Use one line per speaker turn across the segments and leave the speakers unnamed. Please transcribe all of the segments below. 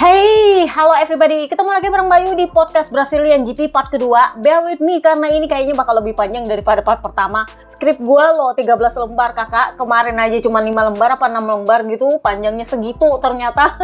Hey, halo everybody. Ketemu lagi bareng Bayu di podcast Brazilian GP part kedua. Bear with me karena ini kayaknya bakal lebih panjang daripada part pertama. Skrip gue loh 13 lembar kakak. Kemarin aja cuma 5 lembar apa 6 lembar gitu. Panjangnya segitu ternyata.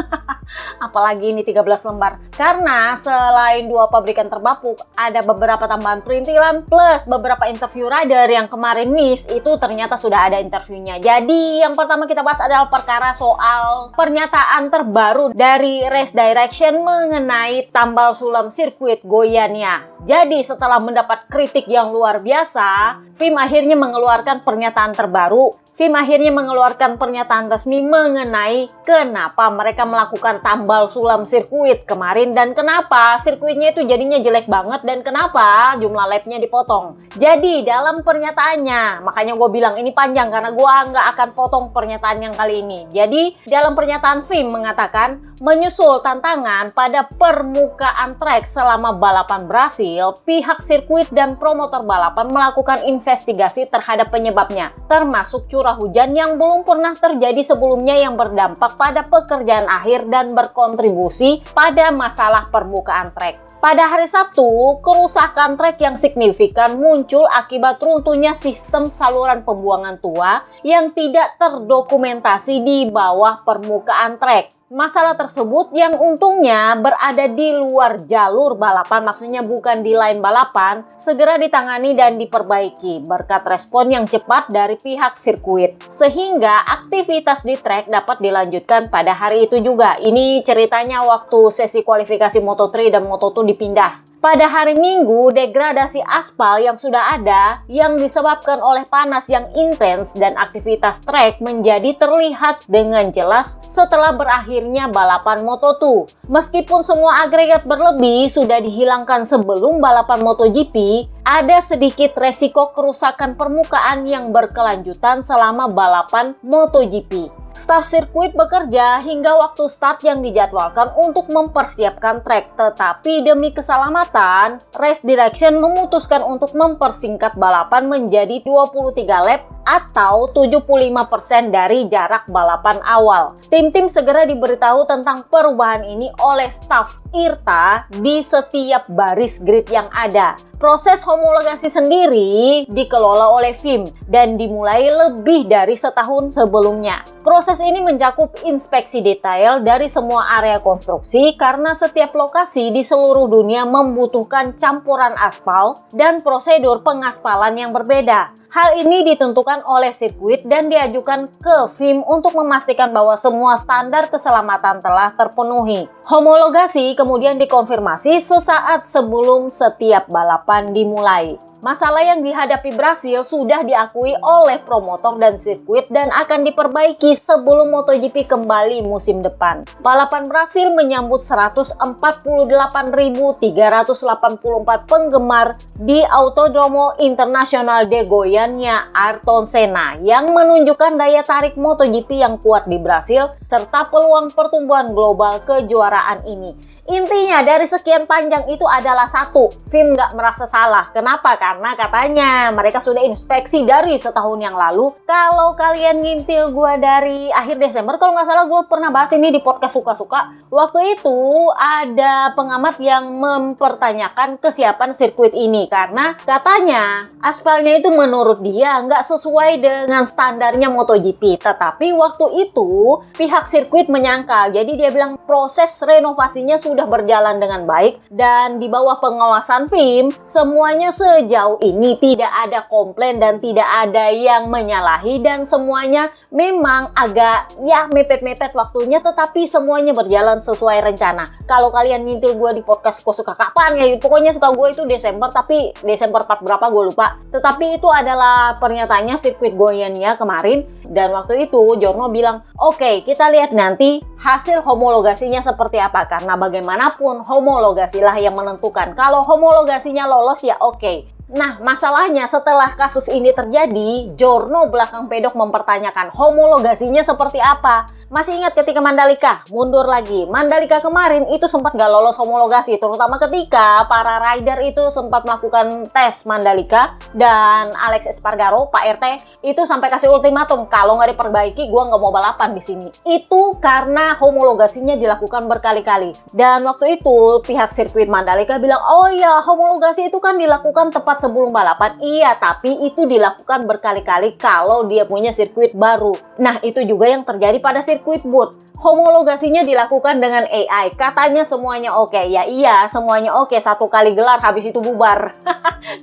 Apalagi ini 13 lembar. Karena selain 2 pabrikan terbapuk, ada beberapa tambahan perintilan plus beberapa interview rider yang kemarin miss. Itu ternyata sudah ada interviewnya. Jadi yang pertama kita bahas adalah perkara soal pernyataan terbaru dari Race Direction mengenai tambal sulam sirkuit Goiânia. Jadi setelah mendapat kritik yang luar biasa, FIM akhirnya mengeluarkan pernyataan terbaru. FIM akhirnya mengeluarkan pernyataan resmi mengenai kenapa mereka melakukan tambal sulam sirkuit kemarin dan kenapa sirkuitnya itu jadinya jelek banget dan kenapa jumlah lapnya dipotong. Jadi dalam pernyataannya, makanya gue bilang ini panjang karena gue nggak akan potong pernyataan yang kali ini. Jadi dalam pernyataan FIM mengatakan menyusul tantangan pada permukaan trek selama balapan Brasil, pihak sirkuit dan promotor balapan melakukan investigasi terhadap penyebabnya, termasuk curah hujan yang belum pernah terjadi sebelumnya yang berdampak pada pekerjaan akhir dan berkontribusi pada masalah permukaan trek. Pada hari Sabtu, kerusakan trek yang signifikan muncul akibat runtuhnya sistem saluran pembuangan tua yang tidak terdokumentasi di bawah permukaan trek. Masalah tersebut yang untungnya berada di luar jalur balapan, maksudnya bukan di line balapan, segera ditangani dan diperbaiki berkat respon yang cepat dari pihak sirkuit. Sehingga aktivitas di trek dapat dilanjutkan pada hari itu juga. Ini ceritanya waktu sesi kualifikasi Moto3 dan Moto2 dipindah. Pada hari Minggu, degradasi aspal yang sudah ada yang disebabkan oleh panas yang intens dan aktivitas trek menjadi terlihat dengan jelas setelah berakhirnya balapan Moto2. Meskipun semua agregat berlebih sudah dihilangkan sebelum balapan MotoGP, ada sedikit resiko kerusakan permukaan yang berkelanjutan selama balapan MotoGP. Staf sirkuit bekerja hingga waktu start yang dijadwalkan untuk mempersiapkan trek, tetapi demi keselamatan, Race Direction memutuskan untuk mempersingkat balapan menjadi 23 lap atau 75% dari jarak balapan awal. Tim-tim segera diberitahu tentang perubahan ini oleh staf IRTA di setiap baris grid yang ada. Proses homologasi sendiri dikelola oleh FIM dan dimulai lebih dari setahun sebelumnya. Proses ini mencakup inspeksi detail dari semua area konstruksi karena setiap lokasi di seluruh dunia membutuhkan campuran aspal dan prosedur pengaspalan yang berbeda. Hal ini ditentukan oleh sirkuit dan diajukan ke FIM untuk memastikan bahwa semua standar keselamatan telah terpenuhi. Homologasi kemudian dikonfirmasi sesaat sebelum setiap balapan dimulai. Masalah yang dihadapi Brasil sudah diakui oleh promotor dan sirkuit dan akan diperbaiki sebelum MotoGP kembali musim depan. Balapan Brasil menyambut 148.384 penggemar di Autódromo Internacional de Goiânia Ayrton Senna yang menunjukkan daya tarik MotoGP yang kuat di Brasil serta peluang pertumbuhan global kejuaraan ini. Intinya dari sekian panjang itu adalah satu, FIM nggak merasa salah. Kenapa? Karena katanya mereka sudah inspeksi dari setahun yang lalu. Kalau kalian ngintil gue dari akhir Desember, kalau nggak salah gue pernah bahas ini di podcast Suka-Suka. Waktu itu ada pengamat yang mempertanyakan kesiapan sirkuit ini karena katanya aspalnya itu menurut dia nggak sesuai dengan standarnya MotoGP. Tetapi waktu itu pihak sirkuit menyangkal. Jadi dia bilang proses renovasinya sudah berjalan dengan baik dan di bawah pengawasan FIM semuanya sejauh ini tidak ada komplain dan tidak ada yang menyalahi dan semuanya memang agak ya mepet-mepet waktunya tetapi semuanya berjalan sesuai rencana. Kalau kalian ngintil gue di podcast Kok Suka kapan ya, pokoknya setahu gue itu Desember, tapi Desember part berapa gue lupa. Tetapi itu adalah pernyataannya sirkuit Goiânia kemarin dan waktu itu Jorno bilang oke, kita lihat nanti hasil homologasinya seperti apa karena bagaimanapun homologasilah yang menentukan. Kalau homologasinya lolos ya oke. Nah, masalahnya setelah kasus ini terjadi, Giorno belakang pedok mempertanyakan homologasinya seperti apa. Masih ingat ketika Mandalika? Mundur lagi. Mandalika kemarin itu sempat gak lolos homologasi, terutama ketika para rider itu sempat melakukan tes Mandalika dan Alex Espargaro, Pak RT, itu sampai kasih ultimatum, kalau nggak diperbaiki, gue nggak mau balapan di sini. Itu karena homologasinya dilakukan berkali-kali. Dan waktu itu pihak sirkuit Mandalika bilang, oh ya, homologasi itu kan dilakukan tepat sebelum balapan. Iya, tapi itu dilakukan berkali-kali kalau dia punya sirkuit baru. Nah, itu juga yang terjadi pada sirkuit boot. Homologasinya dilakukan dengan AI. Katanya semuanya oke. Ya iya, semuanya oke. 1 kali gelar, habis itu bubar.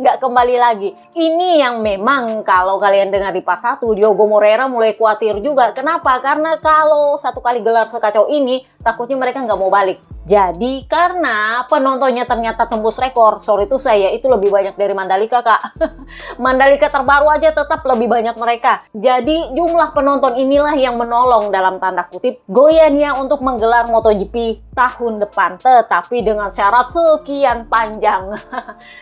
Nggak kembali lagi. Ini yang memang kalau kalian dengar di part 1, Diogo Moreira mulai khawatir juga. Kenapa? Karena kalau 1 kali gelar sekacau ini, takutnya mereka nggak mau balik. Jadi karena penontonnya ternyata tembus rekor, sorry itu saya itu lebih banyak dari Mandalika, Kak. Mandalika terbaru aja tetap lebih banyak mereka. Jadi jumlah penonton inilah yang menolong dalam tanda kutip Goiânia untuk menggelar MotoGP tahun depan, tetapi dengan syarat sekian panjang.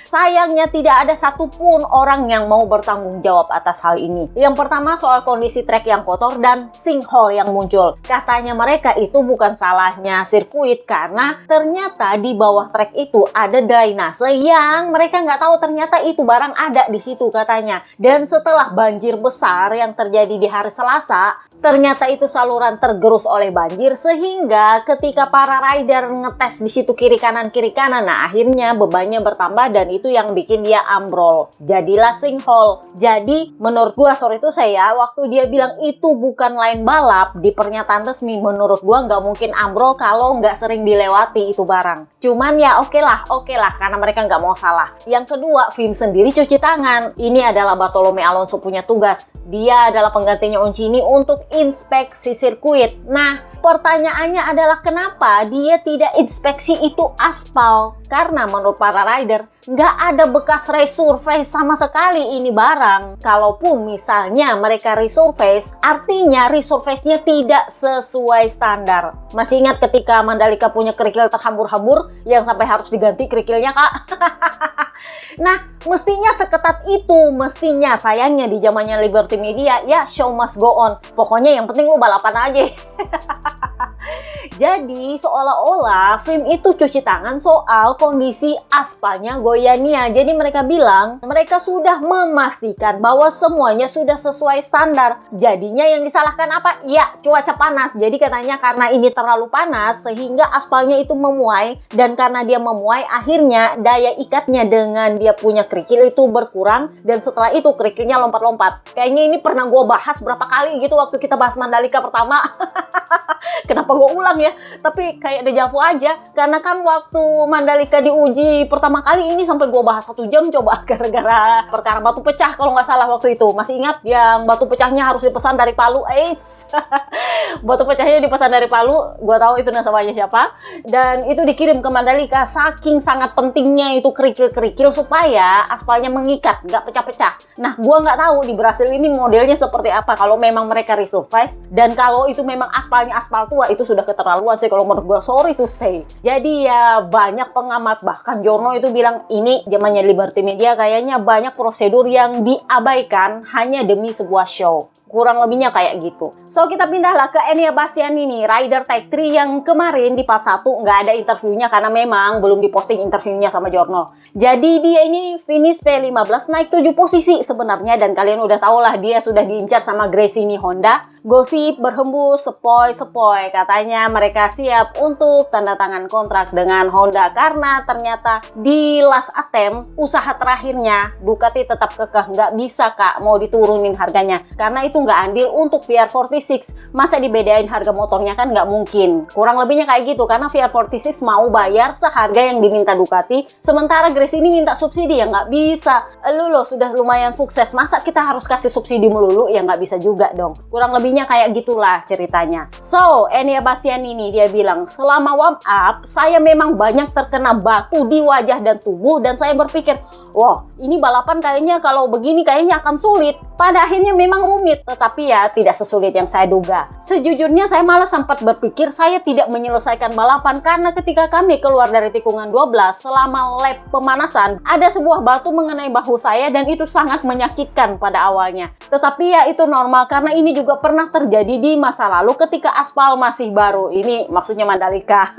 Sayangnya tidak ada satupun orang yang mau bertanggung jawab atas hal ini. Yang pertama soal kondisi trek yang kotor dan sinkhole yang muncul. Katanya mereka itu bukan salahnya sirkuit karena ternyata di bawah trek itu ada drainase yang mereka nggak tahu ternyata itu barang ada di situ katanya. Dan setelah banjir besar yang terjadi di hari Selasa, ternyata itu saluran tergerus oleh banjir sehingga ketika para rider ngetes di situ kiri kanan, nah akhirnya bebannya bertambah dan itu yang bikin dia ambrol. Jadilah sinkhole. Jadi menurut gua sorry itu saya waktu dia bilang itu bukan line balap di pernyataan resmi, menurut gua nggak mungkin ambrol kalau nggak sering dilewati itu barang. Cuman ya oke lah karena mereka nggak mau salah. Yang kedua, Vim sendiri cuci tangan. Ini adalah Bartolome Alonso punya tugas. Dia adalah penggantinya Uncini untuk inspeksi sirkuit. Nah, pertanyaannya adalah kenapa dia tidak inspeksi itu aspal? Karena menurut para rider, nggak ada bekas resurface sama sekali ini barang. Kalaupun misalnya mereka resurface, artinya resurface-nya tidak sesuai standar. Masih ingat ketika Mandalika punya kerikil terhambur-hambur yang sampai harus diganti kerikilnya, Kak? Nah, mestinya seketat itu, mestinya sayangnya di zamannya Liberty Media, ya show must go on. Pokoknya yang penting lu balapan aja. Jadi seolah-olah Vim itu cuci tangan soal kondisi aspalnya Goiânia. Jadi mereka bilang mereka sudah memastikan bahwa semuanya sudah sesuai standar. Jadinya yang disalahkan apa? Ya cuaca panas. Jadi katanya karena ini terlalu panas sehingga aspalnya itu memuai. Dan karena dia memuai akhirnya daya ikatnya dengan dia punya kerikil itu berkurang. Dan setelah itu kerikilnya lompat-lompat. Kayaknya ini pernah gue bahas berapa kali gitu waktu kita bahas Mandalika pertama. Kenapa gue ulang ya? Tapi kayak dejavu aja. Karena kan waktu Mandalika diuji pertama kali ini sampai gue bahas 1 jam coba gara-gara perkara batu pecah kalau nggak salah waktu itu. Masih ingat yang batu pecahnya harus dipesan dari Palu? Batu pecahnya dipesan dari Palu. Gue tahu itu nasabahnya siapa. Dan itu dikirim ke Mandalika. Saking sangat pentingnya itu kerikil-kerikil supaya aspalnya mengikat, nggak pecah-pecah. Nah, gue nggak tahu di Brasil ini modelnya seperti apa. Kalau memang mereka resurface dan kalau itu memang aspalnya aspal tua, itu sudah keterlaluan sih kalau menurut gue, sorry to say. Jadi ya banyak pengamat, bahkan Giorno itu bilang ini zamannya Liberty Media kayaknya banyak prosedur yang diabaikan hanya demi sebuah show. Kurang lebihnya kayak gitu. So kita pindahlah ke Enea Bastianini, rider Tech 3 yang kemarin di part 1 nggak ada interviewnya karena memang belum diposting interviewnya sama Giorno. Jadi dia ini finish P15 naik 7 posisi sebenarnya dan kalian udah tau lah dia sudah diincar sama Gresini Honda. Gosip berhembus sepoi-sepoi katanya mereka siap untuk tanda tangan kontrak dengan Honda karena ternyata di last attempt usaha terakhirnya Ducati tetap kekeh nggak bisa Kak mau diturunin harganya karena itu nggak andil untuk VR46. Masa dibedain harga motornya kan nggak mungkin. Kurang lebihnya kayak gitu karena VR46 mau bayar seharga yang diminta Ducati sementara Gresini minta subsidi ya nggak bisa. Lu loh sudah lumayan sukses masa kita harus kasih subsidi melulu ya nggak bisa juga dong. Kurang lebihnya kayak gitulah ceritanya. So Enea Bastianini dia bilang selama warm up saya memang banyak terkena batu di wajah dan tubuh dan saya berpikir wah ini balapan kayaknya kalau begini kayaknya akan sulit. Pada akhirnya memang rumit, tetapi ya tidak sesulit yang saya duga. Sejujurnya saya malah sempat berpikir saya tidak menyelesaikan balapan karena ketika kami keluar dari tikungan 12 selama lap pemanasan, ada sebuah batu mengenai bahu saya dan itu sangat menyakitkan pada awalnya. Tetapi ya itu normal karena ini juga pernah terjadi di masa lalu ketika aspal masih baru. Ini maksudnya Mandalika.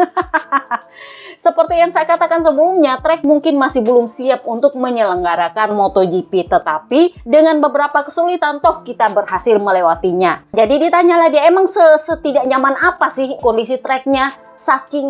Seperti yang saya katakan sebelumnya, trek mungkin masih belum siap untuk menyelenggarakan MotoGP, tetapi dengan beberapa kesulitan toh kita berhasil melewatinya. Jadi ditanyalah dia, emang setidak nyaman apa sih kondisi treknya? Saking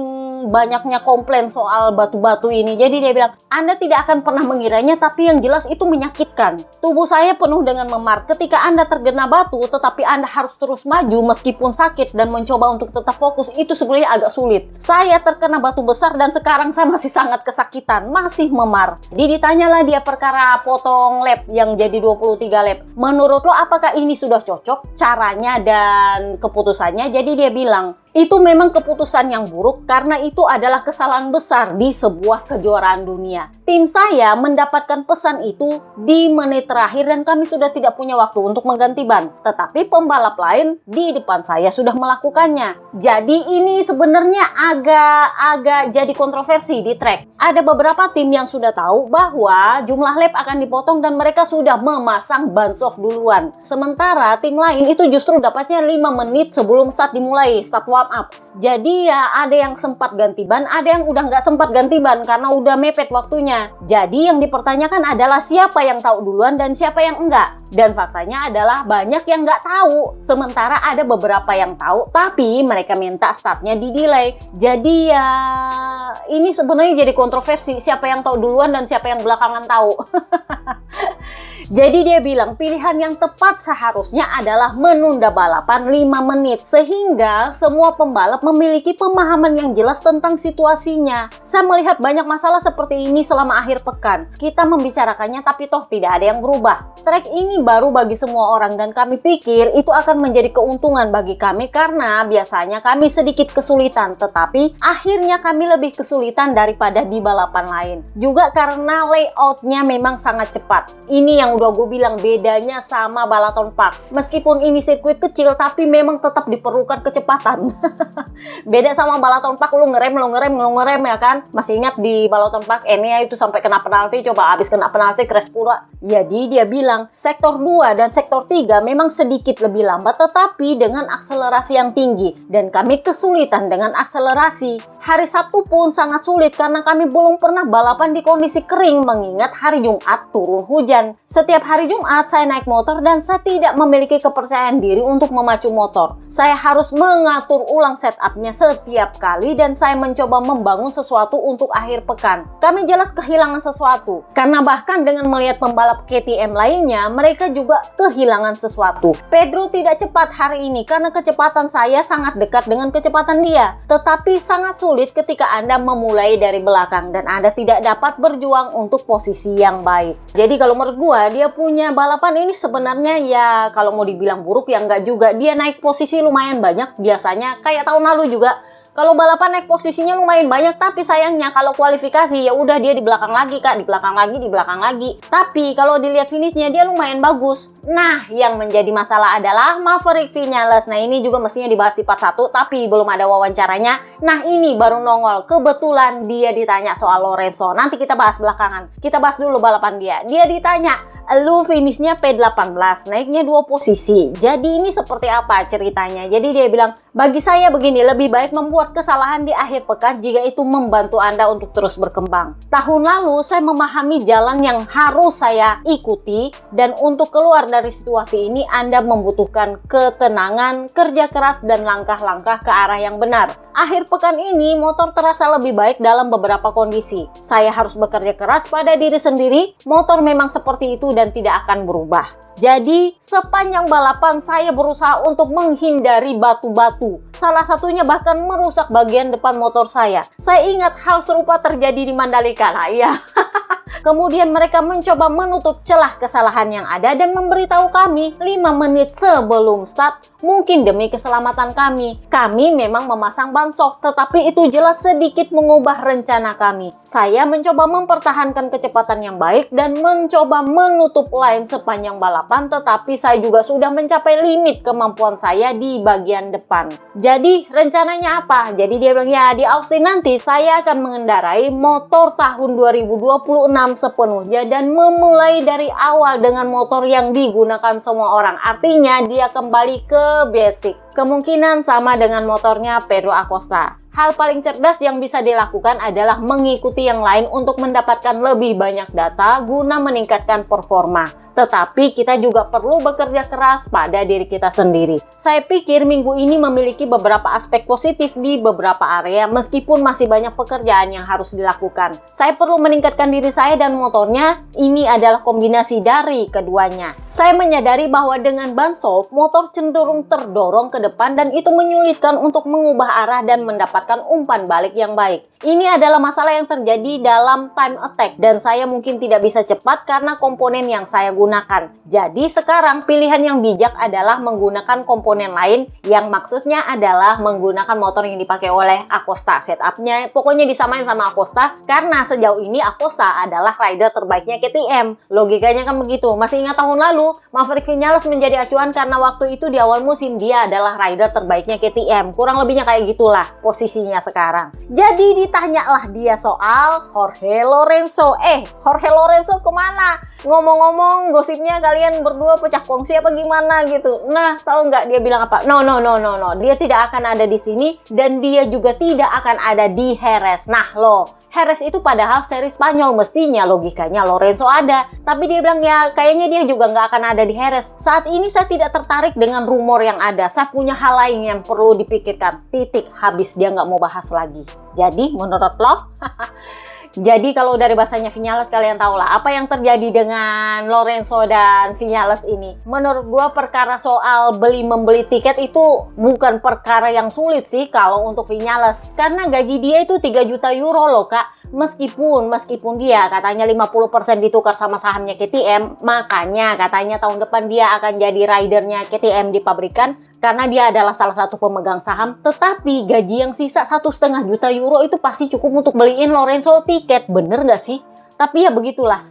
banyaknya komplain soal batu-batu ini. Jadi dia bilang, Anda tidak akan pernah mengiranya, tapi yang jelas itu menyakitkan. Tubuh saya penuh dengan memar ketika Anda terkena batu, tetapi Anda harus terus maju meskipun sakit dan mencoba untuk tetap fokus. Itu sebenarnya agak sulit. Saya terkena batu besar dan sekarang saya masih sangat kesakitan, masih memar. Jadi ditanyalah dia perkara potong lap yang jadi 23 lap. Menurut lo apakah ini sudah cocok caranya dan keputusannya? Jadi dia bilang, itu memang keputusan yang buruk karena itu adalah kesalahan besar di sebuah kejuaraan dunia. Tim saya mendapatkan pesan itu di menit terakhir dan kami sudah tidak punya waktu untuk mengganti ban. Tetapi pembalap lain di depan saya sudah melakukannya. Jadi ini sebenarnya agak jadi kontroversi di track. Ada beberapa tim yang sudah tahu bahwa jumlah lap akan dipotong dan mereka sudah memasang ban soft duluan. Sementara tim lain itu justru dapatnya 5 menit sebelum start dimulai, start warm up. Jadi ya ada yang sempat ganti ban, ada yang udah nggak sempat ganti ban karena udah mepet waktunya. Jadi yang dipertanyakan adalah siapa yang tahu duluan dan siapa yang enggak. Dan faktanya adalah banyak yang nggak tahu. Sementara ada beberapa yang tahu, tapi mereka minta startnya di delay. Jadi ya ini sebenarnya jadi kontroversi, siapa yang tahu duluan dan siapa yang belakangan tahu. Jadi dia bilang pilihan yang tepat seharusnya adalah menunda balapan 5 menit sehingga semua pembalap memiliki pemahaman yang jelas tentang situasinya. Saya melihat banyak masalah seperti ini selama akhir pekan. Kita membicarakannya tapi toh tidak ada yang berubah. Trek ini baru bagi semua orang dan kami pikir itu akan menjadi keuntungan bagi kami karena biasanya kami sedikit kesulitan tetapi akhirnya kami lebih kesulitan daripada di balapan lain. Juga karena layoutnya memang sangat cepat. Ini yang udah gue bilang bedanya sama Balaton Park. Meskipun ini sirkuit kecil tapi memang tetap diperlukan kecepatan. Beda sama Balaton Park, lu ngerem ya kan. Masih ingat di Balaton Park Enea itu sampai kena penalti, coba habis kena penalti crash pula. Jadi dia bilang sektor 2 dan sektor 3 memang sedikit lebih lambat tetapi dengan akselerasi yang tinggi dan kami kesulitan dengan akselerasi. Hari Sabtu pun sangat sulit karena kami belum pernah balapan di kondisi kering mengingat hari Jumat turun hujan. Setiap hari Jumat saya naik motor dan saya tidak memiliki kepercayaan diri untuk memacu motor. Saya harus mengatur ulang setupnya setiap kali dan saya mencoba membangun sesuatu untuk akhir pekan. Kami jelas kehilangan sesuatu karena bahkan dengan melihat pembalap KTM lainnya mereka juga kehilangan sesuatu. Pedro tidak cepat hari ini karena kecepatan saya sangat dekat dengan kecepatan dia. Tetapi sangat sulit ketika Anda memulai dari belakang dan Anda tidak dapat berjuang untuk posisi yang baik. Jadi kalau menurut gua dia punya balapan ini sebenarnya ya kalau mau dibilang buruk ya enggak juga. Dia naik posisi lumayan banyak biasanya kayak tahun lalu juga. Kalau balapan naik posisinya lumayan banyak tapi sayangnya kalau kualifikasi ya udah dia di belakang lagi Kak, di belakang lagi. Tapi kalau dilihat finishnya dia lumayan bagus. Nah, yang menjadi masalah adalah Maverick Viñales. Nah, ini juga mestinya dibahas di part 1 tapi belum ada wawancaranya. Nah, ini baru nongol. Kebetulan dia ditanya soal Lorenzo. Nanti kita bahas belakangan. Kita bahas dulu balapan dia. Dia ditanya, lu finishnya P18, naiknya 2 posisi. Jadi ini seperti apa ceritanya? Jadi dia bilang, bagi saya begini, lebih baik membuat kesalahan di akhir pekan jika itu membantu Anda untuk terus berkembang. Tahun lalu saya memahami jalan yang harus saya ikuti dan untuk keluar dari situasi ini Anda membutuhkan ketenangan, kerja keras dan langkah-langkah ke arah yang benar. Akhir pekan ini motor terasa lebih baik dalam beberapa kondisi. Saya harus bekerja keras pada diri sendiri, motor memang seperti itu dan tidak akan berubah. Jadi sepanjang balapan saya berusaha untuk menghindari batu-batu. Salah satunya bahkan merusak bagian depan motor saya. Saya ingat hal serupa terjadi di Mandalika. Nah iya, Kemudian mereka mencoba menutup celah kesalahan yang ada dan memberitahu kami 5 menit sebelum start, mungkin demi keselamatan kami. Kami memang memasang ban shock, tetapi itu jelas sedikit mengubah rencana kami. Saya mencoba mempertahankan kecepatan yang baik dan mencoba menutup line sepanjang balapan, tetapi saya juga sudah mencapai limit kemampuan saya di bagian depan. Jadi rencananya apa? Jadi dia bilang ya di Austin nanti saya akan mengendarai motor tahun 2026 sepenuhnya dan memulai dari awal dengan motor yang digunakan semua orang. Artinya dia kembali ke basic. Kemungkinan sama dengan motornya Pedro Acosta. Hal paling cerdas yang bisa dilakukan adalah mengikuti yang lain untuk mendapatkan lebih banyak data guna meningkatkan performa. Tetapi kita juga perlu bekerja keras pada diri kita sendiri. Saya pikir minggu ini memiliki beberapa aspek positif di beberapa area meskipun masih banyak pekerjaan yang harus dilakukan. Saya perlu meningkatkan diri saya dan motornya. Ini adalah kombinasi dari keduanya. Saya menyadari bahwa dengan ban shock, motor cenderung terdorong ke depan dan itu menyulitkan untuk mengubah arah dan mendapatkan umpan balik yang baik. Ini adalah masalah yang terjadi dalam time attack dan saya mungkin tidak bisa cepat karena komponen yang saya gunakan. Jadi sekarang pilihan yang bijak adalah menggunakan komponen lain yang maksudnya adalah menggunakan motor yang dipakai oleh Acosta. Setupnya pokoknya disamain sama Acosta karena sejauh ini Acosta adalah rider terbaiknya KTM. Logikanya kan begitu. Masih ingat tahun lalu Maverick Vinales menjadi acuan karena waktu itu di awal musim dia adalah rider terbaiknya KTM. Kurang lebihnya kayak gitulah posisinya sekarang. Jadi ditanyalah dia soal Jorge Lorenzo. Jorge Lorenzo kemana? Ngomong-ngomong, gosipnya kalian berdua pecah kongsi apa gimana gitu. Nah, tahu nggak dia bilang apa? No. Dia tidak akan ada di sini dan dia juga tidak akan ada di Jerez. Nah, Jerez itu padahal seri Spanyol, mestinya logikanya Lorenzo ada. Tapi dia bilang ya kayaknya dia juga nggak akan ada di Jerez. Saat ini saya tidak tertarik dengan rumor yang ada. Saya punya hal lain yang perlu dipikirkan. Titik, habis dia nggak mau bahas lagi. Jadi menurut lo? Jadi kalau dari bahasanya Vinales kalian tahu lah apa yang terjadi dengan Lorenzo dan Vinales ini. Menurut gua perkara soal beli-membeli tiket itu bukan perkara yang sulit sih kalau untuk Vinales. Karena gaji dia itu 3 juta euro loh kak. Meskipun dia katanya 50% ditukar sama sahamnya KTM, makanya katanya tahun depan dia akan jadi ridernya KTM di pabrikan karena dia adalah salah satu pemegang saham. Tetapi gaji yang sisa 1,5 juta euro itu pasti cukup untuk beliin Lorenzo tiket, bener gak sih? Tapi ya begitulah.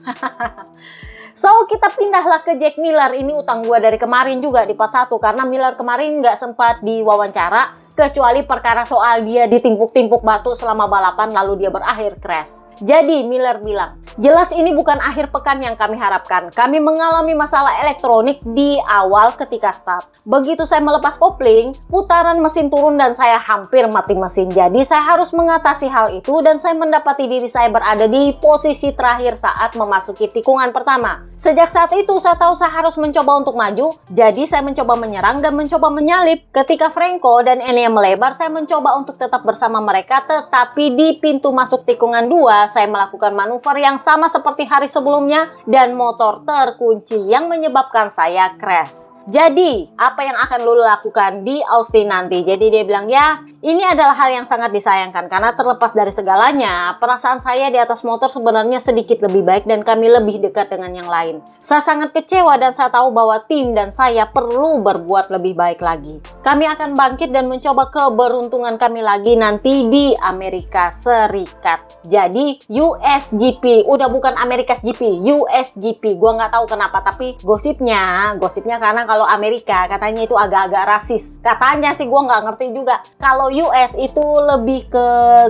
So, kita pindahlah ke Jack Miller. Ini utang gua dari kemarin juga di part 1 karena Miller kemarin nggak sempat diwawancara kecuali perkara soal dia ditimpuk-timpuk batu selama balapan lalu dia berakhir crash. Jadi Miller bilang, jelas ini bukan akhir pekan yang kami harapkan. Kami mengalami masalah elektronik di awal ketika start. Begitu saya melepas kopling, putaran mesin turun dan saya hampir mati mesin. Jadi saya harus mengatasi hal itu dan saya mendapati diri saya berada di posisi terakhir saat memasuki tikungan pertama. Sejak saat itu saya tahu saya harus mencoba untuk maju. Jadi saya mencoba menyerang dan mencoba menyalip. Ketika Franco dan Enea melebar, saya mencoba untuk tetap bersama mereka. Tetapi di pintu masuk tikungan 2, saya melakukan manuver yang sama seperti hari sebelumnya dan motor terkunci yang menyebabkan saya crash. Jadi, apa yang akan lo lakukan di Austin nanti? Jadi dia bilang, ya ini adalah hal yang sangat disayangkan karena terlepas dari segalanya, perasaan saya di atas motor sebenarnya sedikit lebih baik dan kami lebih dekat dengan yang lain. Saya sangat kecewa dan saya tahu bahwa tim dan saya perlu berbuat lebih baik lagi. Kami akan bangkit dan mencoba keberuntungan kami lagi nanti di Amerika Serikat. Jadi USGP, udah bukan Amerikas GP, USGP. Gua nggak tahu kenapa, tapi gosipnya karena kalau Amerika katanya itu agak-agak rasis. Katanya sih gue nggak ngerti juga. Kalau US itu lebih ke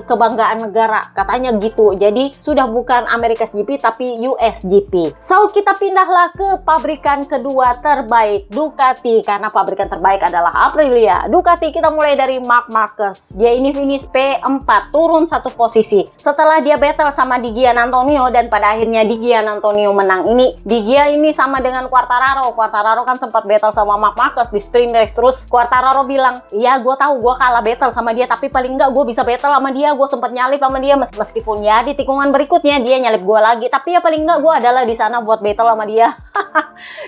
kebanggaan negara. Katanya gitu. Jadi sudah bukan Amerikas GP tapi USGP. So kita pindahlah ke pabrikan kedua terbaik, Ducati. Karena pabrikan terbaik adalah Aprilia. Ducati kita mulai dari Marc Marquez. Dia ini finish P4, turun 1 posisi. Setelah dia battle sama Di Giannantonio dan pada akhirnya Di Giannantonio menang ini. Di Gia ini sama dengan Quartararo. Quartararo kan sempat battle battle sama Marc Marquez di sprint race. Terus Quartararo bilang, iya gue tahu gue kalah battle sama dia, tapi paling enggak gue bisa battle sama dia, gue sempet nyalip sama dia, meskipun ya di tikungan berikutnya dia nyalip gue lagi, tapi ya paling enggak gue adalah di sana buat battle sama dia.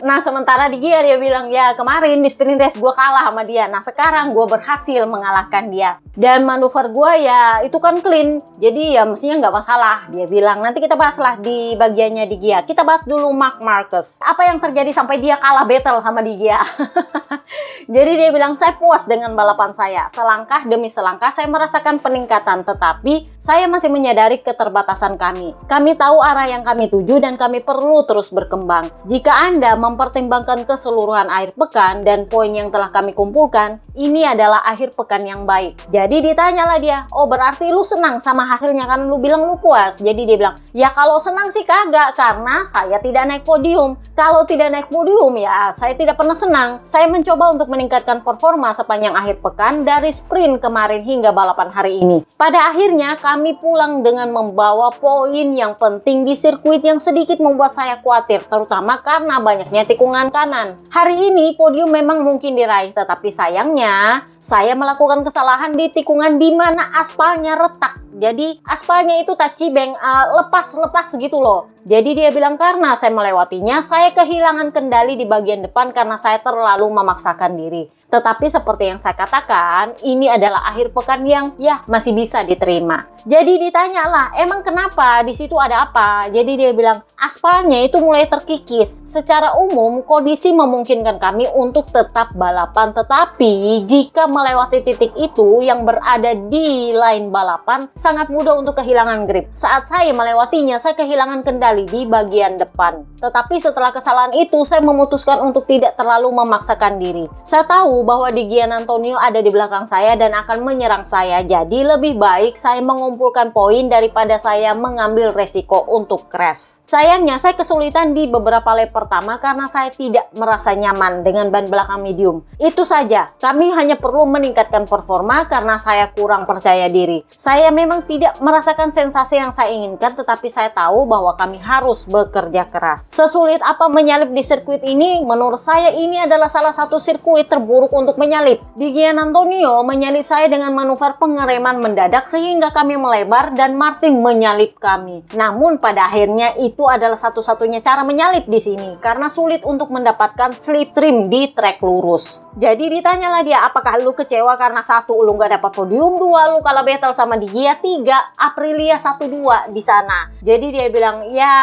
Nah sementara di Gia dia bilang, ya kemarin di sprint race gue kalah sama dia, nah sekarang gue berhasil mengalahkan dia, dan manuver gue ya itu kan clean, jadi ya mestinya nggak masalah, dia bilang. Nanti kita bahas lah di bagiannya di Gia. Kita bahas dulu Marc Marquez, apa yang terjadi sampai dia kalah battle sama di Gia. Jadi dia bilang, saya puas dengan balapan saya, selangkah demi selangkah saya merasakan peningkatan, tetapi saya masih menyadari keterbatasan kami. Kami tahu arah yang kami tuju dan kami perlu terus berkembang. Jika Anda mempertimbangkan keseluruhan akhir pekan dan poin yang telah kami kumpulkan, ini adalah akhir pekan yang baik. Jadi ditanyalah dia, oh berarti lu senang sama hasilnya kan, lu bilang lu puas. Jadi dia bilang, ya kalau senang sih kagak, karena saya tidak naik podium. Kalau tidak naik podium ya saya tidak pernah senang. Saya mencoba untuk meningkatkan performa sepanjang akhir pekan dari sprint kemarin hingga balapan hari ini. Pada akhirnya kami pulang dengan membawa poin yang penting di sirkuit yang sedikit membuat saya khawatir, terutama karena banyaknya tikungan kanan. Hari ini podium memang mungkin diraih, tetapi sayangnya saya melakukan kesalahan di tikungan di mana aspalnya retak. Jadi aspalnya itu tacibeng, lepas gitu loh. Jadi dia bilang, karena saya melewatinya, saya kehilangan kendali di bagian depan karena saya terlalu memaksakan diri. Tetapi seperti yang saya katakan, ini adalah akhir pekan yang ya masih bisa diterima. Jadi ditanyalah, emang kenapa? Di situ ada apa? Jadi dia bilang, aspalnya itu mulai terkikis. Secara umum, kondisi memungkinkan kami untuk tetap balapan. Tetapi jika melewati titik itu yang berada di line balapan, sangat mudah untuk kehilangan grip. Saat saya melewatinya, saya kehilangan kendali di bagian depan. Tetapi setelah kesalahan itu, saya memutuskan untuk tidak terlalu memaksakan diri. Saya tahu bahwa di Gian Antonio ada di belakang saya dan akan menyerang saya. Jadi lebih baik saya mengumpulkan poin daripada saya mengambil resiko untuk crash. Sayangnya saya kesulitan di beberapa lap pertama karena saya tidak merasa nyaman dengan ban belakang medium. Itu saja, kami hanya perlu meningkatkan performa karena saya kurang percaya diri. Saya memang tidak merasakan sensasi yang saya inginkan, tetapi saya tahu bahwa kami harus bekerja keras. Sesulit apa menyalip di sirkuit ini? Menurut saya ini adalah salah satu sirkuit terburuk untuk menyalip. Di Gian Antonio menyalip saya dengan manuver pengereman mendadak sehingga kami melebar dan Martin menyalip kami. Namun pada akhirnya itu adalah satu-satunya cara menyalip di sini karena sulit untuk mendapatkan slipstream di trek lurus. Jadi ditanyalah dia, apakah lu kecewa karena 1 lu gak dapat podium, 2 lu kalah battle sama di Gia, 3 Aprilia 1-2 di sana. Jadi dia bilang, ya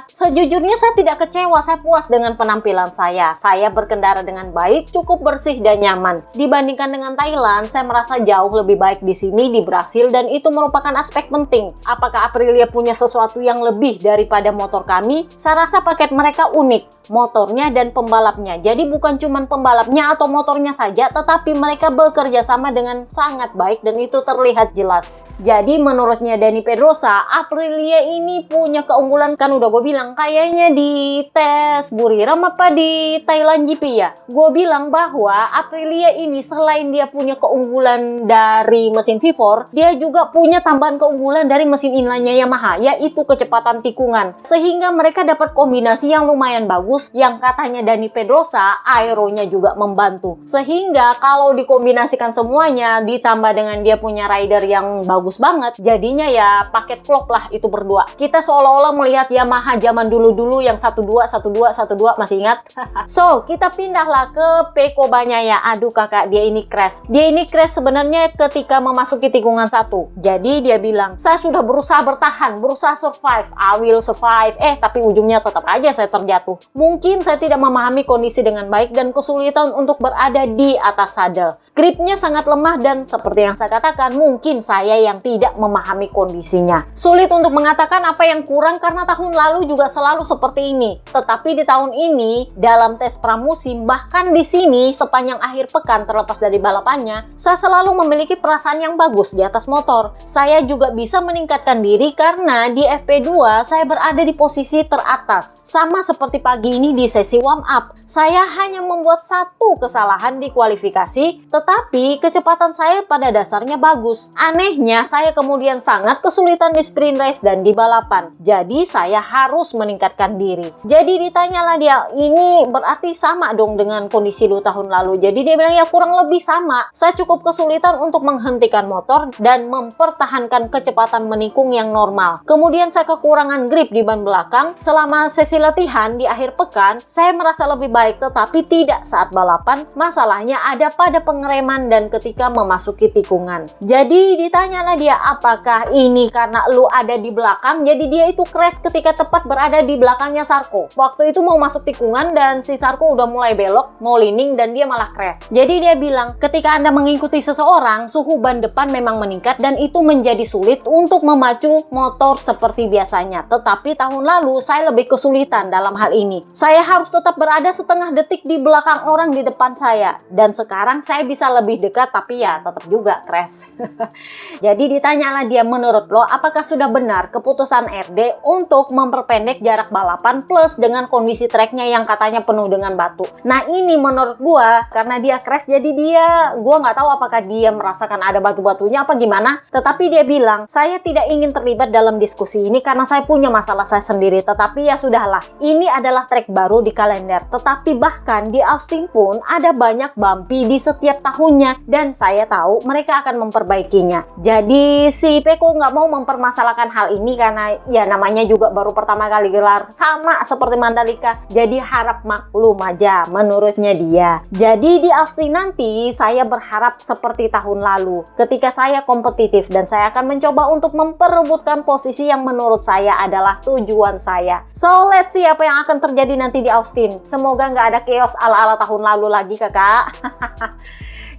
sejujurnya saya tidak kecewa, saya puas dengan penampilan saya. Saya berkendara dengan baik, cukup bersih dan nyaman. Dibandingkan dengan Thailand, saya merasa jauh lebih baik di sini di Brasil dan itu merupakan aspek penting. Apakah Aprilia punya sesuatu yang lebih daripada motor kami? Saya rasa paket mereka unik, motornya dan pembalapnya. Jadi bukan cuma pembalapnya atau motornya saja, tetapi mereka bekerja sama dengan sangat baik dan itu terlihat jelas. Jadi menurutnya Dani Pedrosa, Aprilia ini punya keunggulan, kan udah gue bilang kayaknya di tes Buriram apa di Thailand GP ya. Gue bilang bahwa Aprilia ini selain dia punya keunggulan dari mesin V4, dia juga punya tambahan keunggulan dari mesin inline-nya Yamaha, yaitu kecepatan tikungan. Sehingga mereka dapat kombinasi yang lumayan bagus, yang katanya Dani Pedrosa, aeronya juga membantu. Sehingga kalau dikombinasikan semuanya, ditambah dengan dia punya rider yang bagus banget, jadinya ya paket klop lah itu berdua. Kita seolah-olah melihat Yamaha zaman dulu-dulu yang 12 masih ingat? So, kita pindahlah ke Pecco Bagnaia. Aduh kakak, dia ini crash. Dia ini crash sebenarnya ketika memasuki tikungan 1. Jadi dia bilang, saya sudah berusaha bertahan, berusaha survive, I will survive. Tapi ujungnya tetap aja saya terjatuh. Mungkin saya tidak memahami kondisi dengan baik dan kesulitan untuk berada di atas sadel. Gripnya sangat lemah dan seperti yang saya katakan, mungkin saya yang tidak memahami kondisinya. Sulit untuk mengatakan apa yang kurang karena tahun lalu juga selalu seperti ini. Tetapi di tahun ini, dalam tes pramusim, bahkan di sini sepanjang akhir pekan terlepas dari balapannya, saya selalu memiliki perasaan yang bagus di atas motor. Saya juga bisa meningkatkan diri karena di FP2 saya berada di posisi teratas. Sama seperti pagi ini di sesi warm up, saya hanya membuat satu kesalahan di kualifikasi, tetapi kecepatan saya pada dasarnya bagus. Anehnya, saya kemudian sangat kesulitan di sprint race dan di balapan. Jadi saya harus meningkatkan diri. Jadi ditanyalah dia, ini berarti sama dong dengan kondisi 2 tahun lalu. Jadi dia bilang ya kurang lebih sama. Saya cukup kesulitan untuk menghentikan motor dan mempertahankan kecepatan menikung yang normal. Kemudian saya kekurangan grip di ban belakang. Selama sesi latihan di akhir pekan, saya merasa lebih baik, tetapi tidak saat balapan. Masalahnya ada pada pengereman dan ketika memasuki tikungan. Jadi ditanyalah dia, apakah ini karena lu ada di belakang, jadi dia itu crash ketika tepat berada di belakangnya Sarko. Waktu itu mau masuk tikungan dan si Sarko udah mulai belok, mau leaning dan dia malah crash. Jadi dia bilang, ketika Anda mengikuti seseorang, suhu ban depan memang meningkat dan itu menjadi sulit untuk memacu motor seperti biasanya. Tetapi tahun lalu saya lebih kesulitan dalam hal ini. Saya harus tetap berada setengah detik di belakang orang di depan saya. Dan sekarang saya bisa lebih dekat tapi ya tetap juga crash. Jadi ditanyalah dia, menurut lo apakah sudah benar keputusan RD untuk memperpendek jarak balapan plus dengan kondisi treknya yang katanya penuh dengan batu. Nah ini menurut gua karena dia crash, jadi gua nggak tahu apakah dia merasakan ada batu-batunya apa gimana, tetapi dia bilang saya tidak ingin terlibat dalam diskusi ini karena saya punya masalah saya sendiri. Tetapi ya sudahlah, ini adalah trek baru di kalender, tetapi bahkan di Austin pun ada banyak bumpy di setiap tahunnya dan saya tahu mereka akan memperbaikinya. Jadi si Peko nggak mau mempermasalahkan hal ini karena ya namanya juga baru pertama kali gelar, sama seperti Mandalika, jadi harap maklum aja menurutnya dia. Jadi di Austin nanti saya berharap seperti tahun lalu ketika saya kompetitif dan saya akan mencoba untuk memperebutkan posisi yang menurut saya adalah tujuan saya. So let's see apa yang akan terjadi nanti di Austin. Semoga nggak ada chaos ala-ala tahun lalu lagi kakak.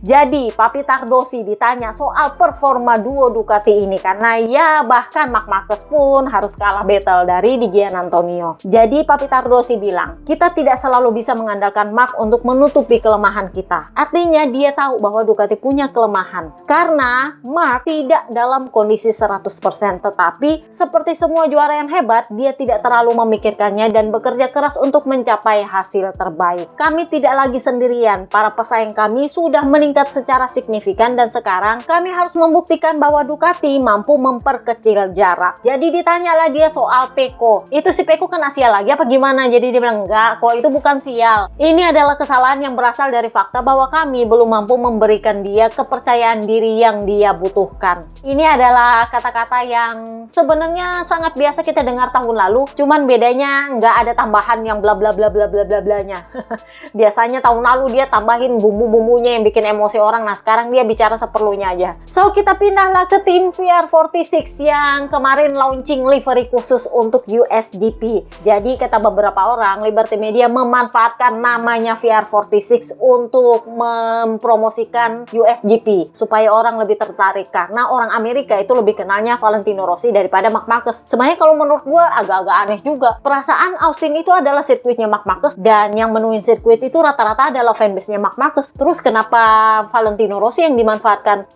Jadi Papi Tardosi ditanya soal performa duo Ducati ini karena ya bahkan Marc Marquez pun harus kalah battle dari Di Giannantonio. Jadi Papi Tardosi bilang, kita tidak selalu bisa mengandalkan Marc untuk menutupi kelemahan kita. Artinya dia tahu bahwa Ducati punya kelemahan karena Marc tidak dalam kondisi 100%, tetapi seperti semua juara yang hebat, dia tidak terlalu memikirkannya dan bekerja keras untuk mencapai hasil terbaik. Kami tidak lagi sendirian, para pesaing kami sudah meningkat secara signifikan dan sekarang kami harus membuktikan bahwa Ducati mampu memperkecil jarak. Jadi ditanyalah dia soal Peko. Itu si Peko kena sial lagi apa gimana? Jadi dia bilang enggak kok, itu bukan sial. Ini adalah kesalahan yang berasal dari fakta bahwa kami belum mampu memberikan dia kepercayaan diri yang dia butuhkan. Ini adalah kata-kata yang sebenarnya sangat biasa kita dengar tahun lalu, cuman bedanya nggak ada tambahan yang bla bla bla bla bla bla blanya. Biasanya tahun lalu dia tambahin bumbu-bumbunya yang bikin emosi orang. Nah sekarang dia bicara seperlunya aja. So kita pindahlah ke tim VR46 yang kemarin launching livery khusus untuk USGP. Jadi kata beberapa orang, Liberty Media memanfaatkan namanya VR46 untuk mempromosikan USGP supaya orang lebih tertarik karena orang Amerika itu lebih kenalnya Valentino Rossi daripada Marc Marquez. Sebenarnya kalau menurut gue agak-agak aneh juga. Perasaan Austin itu adalah sirkuitnya Marc Marquez dan yang menuin sirkuit itu rata-rata adalah fanbase-nya Marc Marquez. Terus kenapa Valentino Rossi yang dimanfaatkan?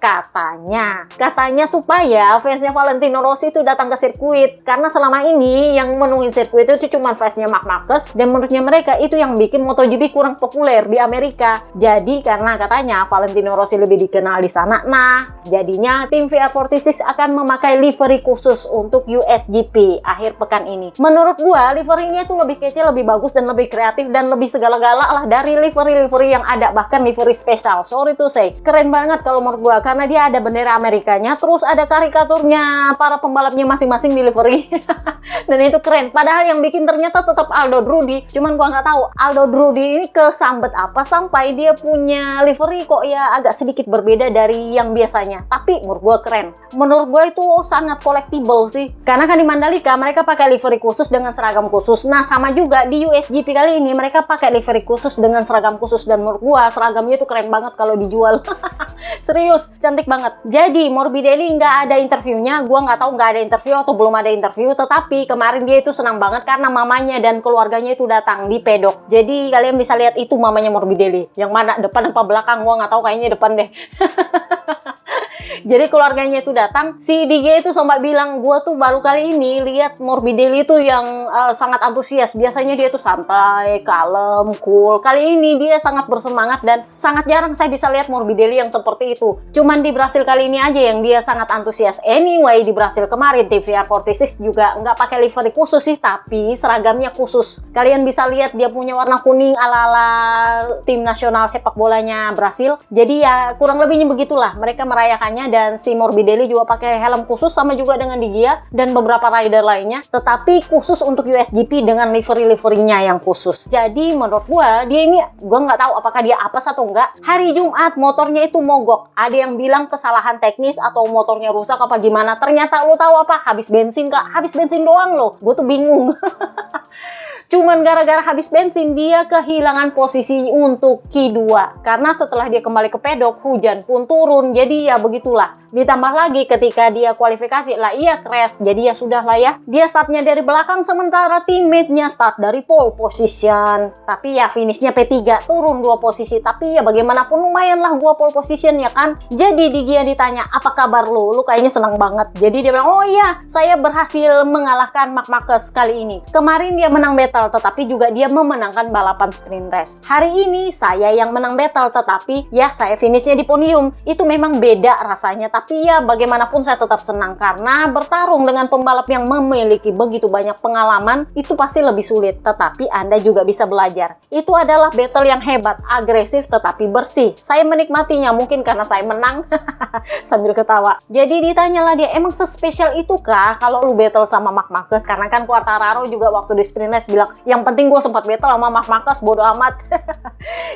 Katanya supaya fansnya Valentino Rossi itu datang ke sirkuit karena selama ini yang menuhin sirkuit itu cuma fansnya Marc Marquez dan menurutnya mereka itu yang bikin MotoGP kurang populer di Amerika. Jadi karena katanya Valentino Rossi lebih dikenal di sana, nah jadinya tim VR46 akan memakai livery khusus untuk USGP akhir pekan ini. Menurut gua liverynya itu lebih kece, lebih bagus dan lebih kreatif dan lebih segala-gala lah dari livery yang ada, bahkan livery spesial. Sorry to say, keren banget kalau menurut gua karena dia ada bendera Amerikanya, terus ada karikaturnya para pembalapnya masing-masing di livery. Dan itu keren. Padahal yang bikin ternyata tetap Aldo Drudi. Cuman gua nggak tahu Aldo Drudi ini kesambet apa sampai dia punya livery kok ya agak sedikit berbeda dari yang biasanya. Tapi menurut gua keren. Menurut gua itu sangat collectible sih. Karena kan di Mandalika mereka pakai livery khusus dengan seragam khusus. Nah sama juga di USGP kali ini mereka pakai livery khusus dengan seragam khusus dan menurut gua seragamnya itu keren banget kalau dijual. Serius, cantik banget. Jadi Morbidelli nggak ada interviewnya, gue nggak tahu nggak ada interview atau belum ada interview, tetapi kemarin dia itu senang banget karena mamanya dan keluarganya itu datang di pedok. Jadi kalian bisa lihat itu mamanya Morbidelli. Yang mana, depan apa belakang, gue nggak tahu, kayaknya depan deh. Jadi keluarganya itu datang, si DJ itu sempat bilang, gue tuh baru kali ini lihat Morbidelli itu yang sangat antusias. Biasanya dia tuh santai, kalem, cool. Kali ini dia sangat bersemangat dan sangat jarang saya bisa lihat Morbidelli yang seperti itu. Cuman di Brasil kali ini aja yang dia sangat antusias. Anyway, di Brasil kemarin TVR46 juga nggak pakai livery khusus sih, tapi seragamnya khusus. Kalian bisa lihat dia punya warna kuning ala-ala tim nasional sepak bolanya Brasil. Jadi ya kurang lebihnya begitulah mereka merayakannya, dan si Morbidelli juga pakai helm khusus sama juga dengan Digia dan beberapa rider lainnya, tetapi khusus untuk USGP dengan livery-liverynya yang khusus. Jadi menurut gua dia ini, gua nggak tahu apakah dia apes atau enggak. Hari Jumat motornya itu mogok. Ada yang bilang kesalahan teknis atau motornya rusak apa gimana. Ternyata lo tahu apa? Habis bensin, Kak. Habis bensin doang loh. Gue tuh bingung. Cuman gara-gara habis bensin dia kehilangan posisi untuk Q2. Karena setelah dia kembali ke pedok, hujan pun turun. Jadi ya begitulah. Ditambah lagi ketika dia kualifikasi lah, iya crash. Jadi ya sudah lah ya. Dia startnya dari belakang sementara teammate-nya start dari pole position. Tapi ya finishnya P3, turun 2 posisi. Tapi ya bagaimanapun lumayan lah gua pole position ya kan. Jadi Digia ditanya, apa kabar lu? Lu kayaknya senang banget. Jadi dia bilang, oh iya, saya berhasil mengalahkan Marc Marquez kali ini. Kemarin dia menang battle, tetapi juga dia memenangkan balapan sprint race. Hari ini saya yang menang battle, tetapi ya saya finishnya di podium. Itu memang beda rasanya, tapi ya bagaimanapun saya tetap senang karena bertarung dengan pembalap yang memiliki begitu banyak pengalaman itu pasti lebih sulit, tetapi Anda juga bisa belajar. Itu adalah battle yang hebat, agresif tetapi bersih. Saya menikmatinya mungkin karena saya menang. Sambil ketawa. Jadi ditanyalah dia, emang sespesial itu kah kalau lu battle sama Marc Marquez? Karena kan Quartararo juga waktu di sprint race bilang, yang penting gue sempat battle sama Marc Marquez, bodo amat.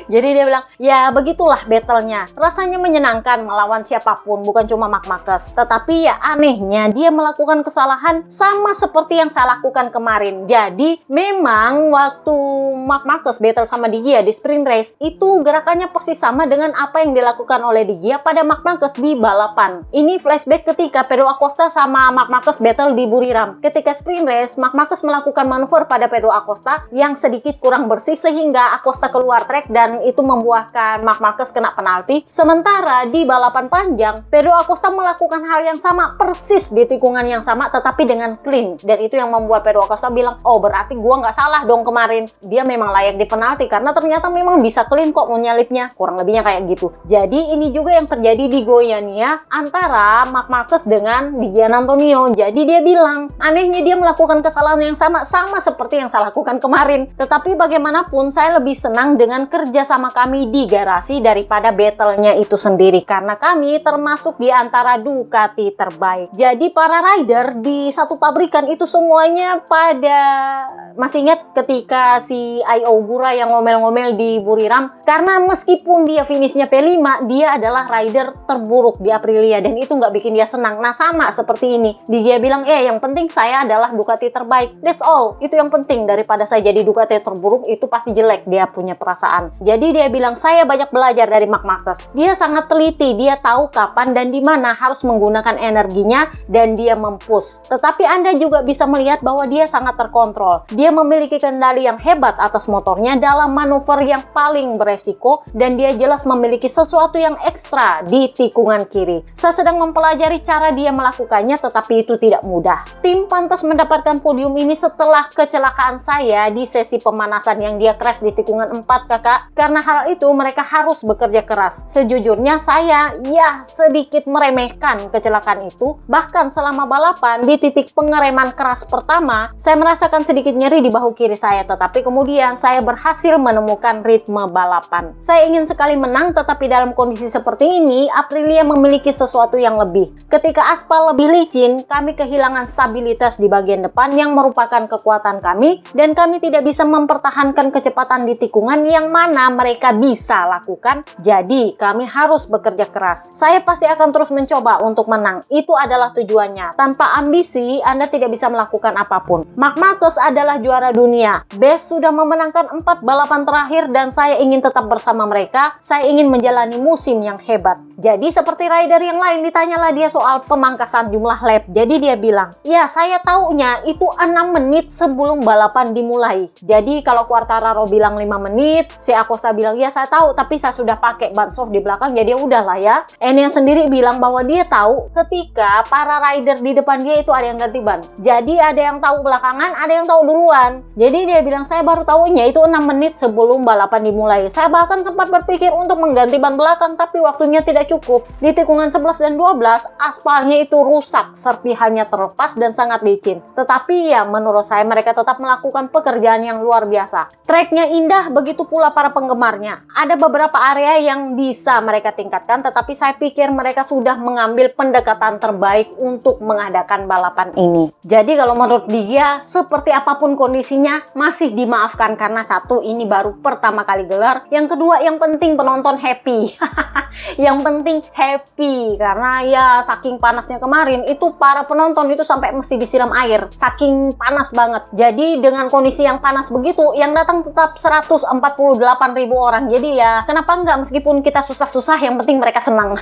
Jadi dia bilang, ya begitulah battlenya. Rasanya menyenangkan melawan siapapun, bukan cuma Marc Marquez. Tetapi ya anehnya dia melakukan kesalahan sama seperti yang saya lakukan kemarin. Jadi memang waktu Marc Marquez battle sama Digia di sprint race, itu gerakannya persis sama dengan apa yang dilakukan oleh Digia pada Marc Marquez di balapan. Ini flashback ketika Pedro Acosta sama Marc Marquez battle di Buriram. Ketika sprint race, Marc Marquez melakukan manuver pada Pedro Acosta yang sedikit kurang bersih sehingga Acosta keluar track dan itu membuahkan Marc Marquez kena penalti. Sementara di balapan panjang, Pedro Acosta melakukan hal yang sama persis di tikungan yang sama tetapi dengan clean, dan itu yang membuat Pedro Acosta bilang, oh berarti gua nggak salah dong kemarin, dia memang layak di penalti karena ternyata memang bisa clean kok menyalipnya, kurang lebihnya kayak gitu. Jadi ini juga yang terjadi di Goiânia antara Marc Marquez dengan Gian Antonio. Jadi dia bilang, anehnya dia melakukan kesalahan yang sama seperti yang saya lakukan kemarin. Tetapi bagaimanapun saya lebih senang dengan kerja sama kami di garasi daripada battle-nya itu sendiri. Karena kami termasuk di antara Ducati terbaik. Jadi para rider di satu pabrikan itu semuanya pada, masih ingat ketika si Ai Ogura yang ngomel-ngomel di Buriram. Karena meskipun dia finishnya P5, dia adalah rider terburuk di Aprilia dan itu nggak bikin dia senang. Nah sama seperti ini, dia bilang yang penting saya adalah Ducati terbaik, that's all, itu yang penting, daripada saya jadi Ducati terburuk itu pasti jelek, dia punya perasaan. Jadi dia bilang, saya banyak belajar dari Marc Marquez, dia sangat teliti, dia tahu kapan dan di mana harus menggunakan energinya dan dia mempush. Tetapi Anda juga bisa melihat bahwa dia sangat terkontrol, dia memiliki kendali yang hebat atas motornya dalam manuver yang paling beresiko dan dia jelas memiliki sesuatu yang ekstra di tikungan kiri. Saya sedang mempelajari cara dia melakukannya, tetapi itu tidak mudah. Tim pantas mendapatkan podium ini setelah kecelakaan saya di sesi pemanasan yang dia crash di tikungan 4 kakak. Karena hal itu mereka harus bekerja keras. Sejujurnya saya ya sedikit meremehkan kecelakaan itu. Bahkan selama balapan di titik pengereman keras pertama, saya merasakan sedikit nyeri di bahu kiri saya. Tetapi kemudian saya berhasil menemukan ritme balapan. Saya ingin sekali menang, tetapi dalam kondisi seperti ini Aprilia memiliki sesuatu yang lebih. Ketika aspal lebih licin, kami kehilangan stabilitas di bagian depan yang merupakan kekuatan kami dan kami tidak bisa mempertahankan kecepatan di tikungan yang mana mereka bisa lakukan. Jadi kami harus bekerja keras. Saya pasti akan terus mencoba untuk menang. Itu adalah tujuannya. Tanpa ambisi, Anda tidak bisa melakukan apapun. Marc Marquez adalah juara dunia. Best sudah memenangkan 4 balapan terakhir dan saya ingin tetap bersama mereka. Saya ingin menjalani musim yang hebat. Jadi seperti rider yang lain, ditanyalah dia soal pemangkasan jumlah lap. Jadi dia bilang, ya saya taunya itu 6 menit sebelum balapan dimulai. Jadi kalau Quartararo bilang 5 menit, si Acosta bilang, ya saya tahu tapi saya sudah pakai ban soft di belakang, jadi udahlah ya. Enea sendiri bilang bahwa dia tahu ketika para rider di depan dia itu ada yang ganti ban. Jadi ada yang tahu belakangan, ada yang tahu duluan. Jadi dia bilang, saya baru tahunya itu 6 menit sebelum balapan dimulai. Saya bahkan sempat berpikir untuk mengganti ban belakang, tapi waktunya tidak cukup. Di tikungan 11 dan 12, aspalnya itu rusak, serpihannya terlepas dan sangat licin. Tetapi ya menurut saya mereka tetap melakukan pekerjaan yang luar biasa. Tracknya indah, begitu pula para penggemarnya. Ada beberapa area yang bisa mereka tingkatkan, tetapi saya pikir mereka sudah mengambil pendekatan terbaik untuk mengadakan balapan ini. Jadi kalau menurut dia, seperti apapun kondisinya masih dimaafkan karena satu, ini baru pertama kali gelar. Yang kedua, yang penting penonton happy. Yang penting happy karena ya saking panasnya kemarin itu para penonton itu sampai mesti disiram air. Saking panas banget. Jadi dengan kondisi yang panas begitu, yang datang tetap 148.000 orang. Jadi ya kenapa enggak, meskipun kita susah-susah yang penting mereka senang.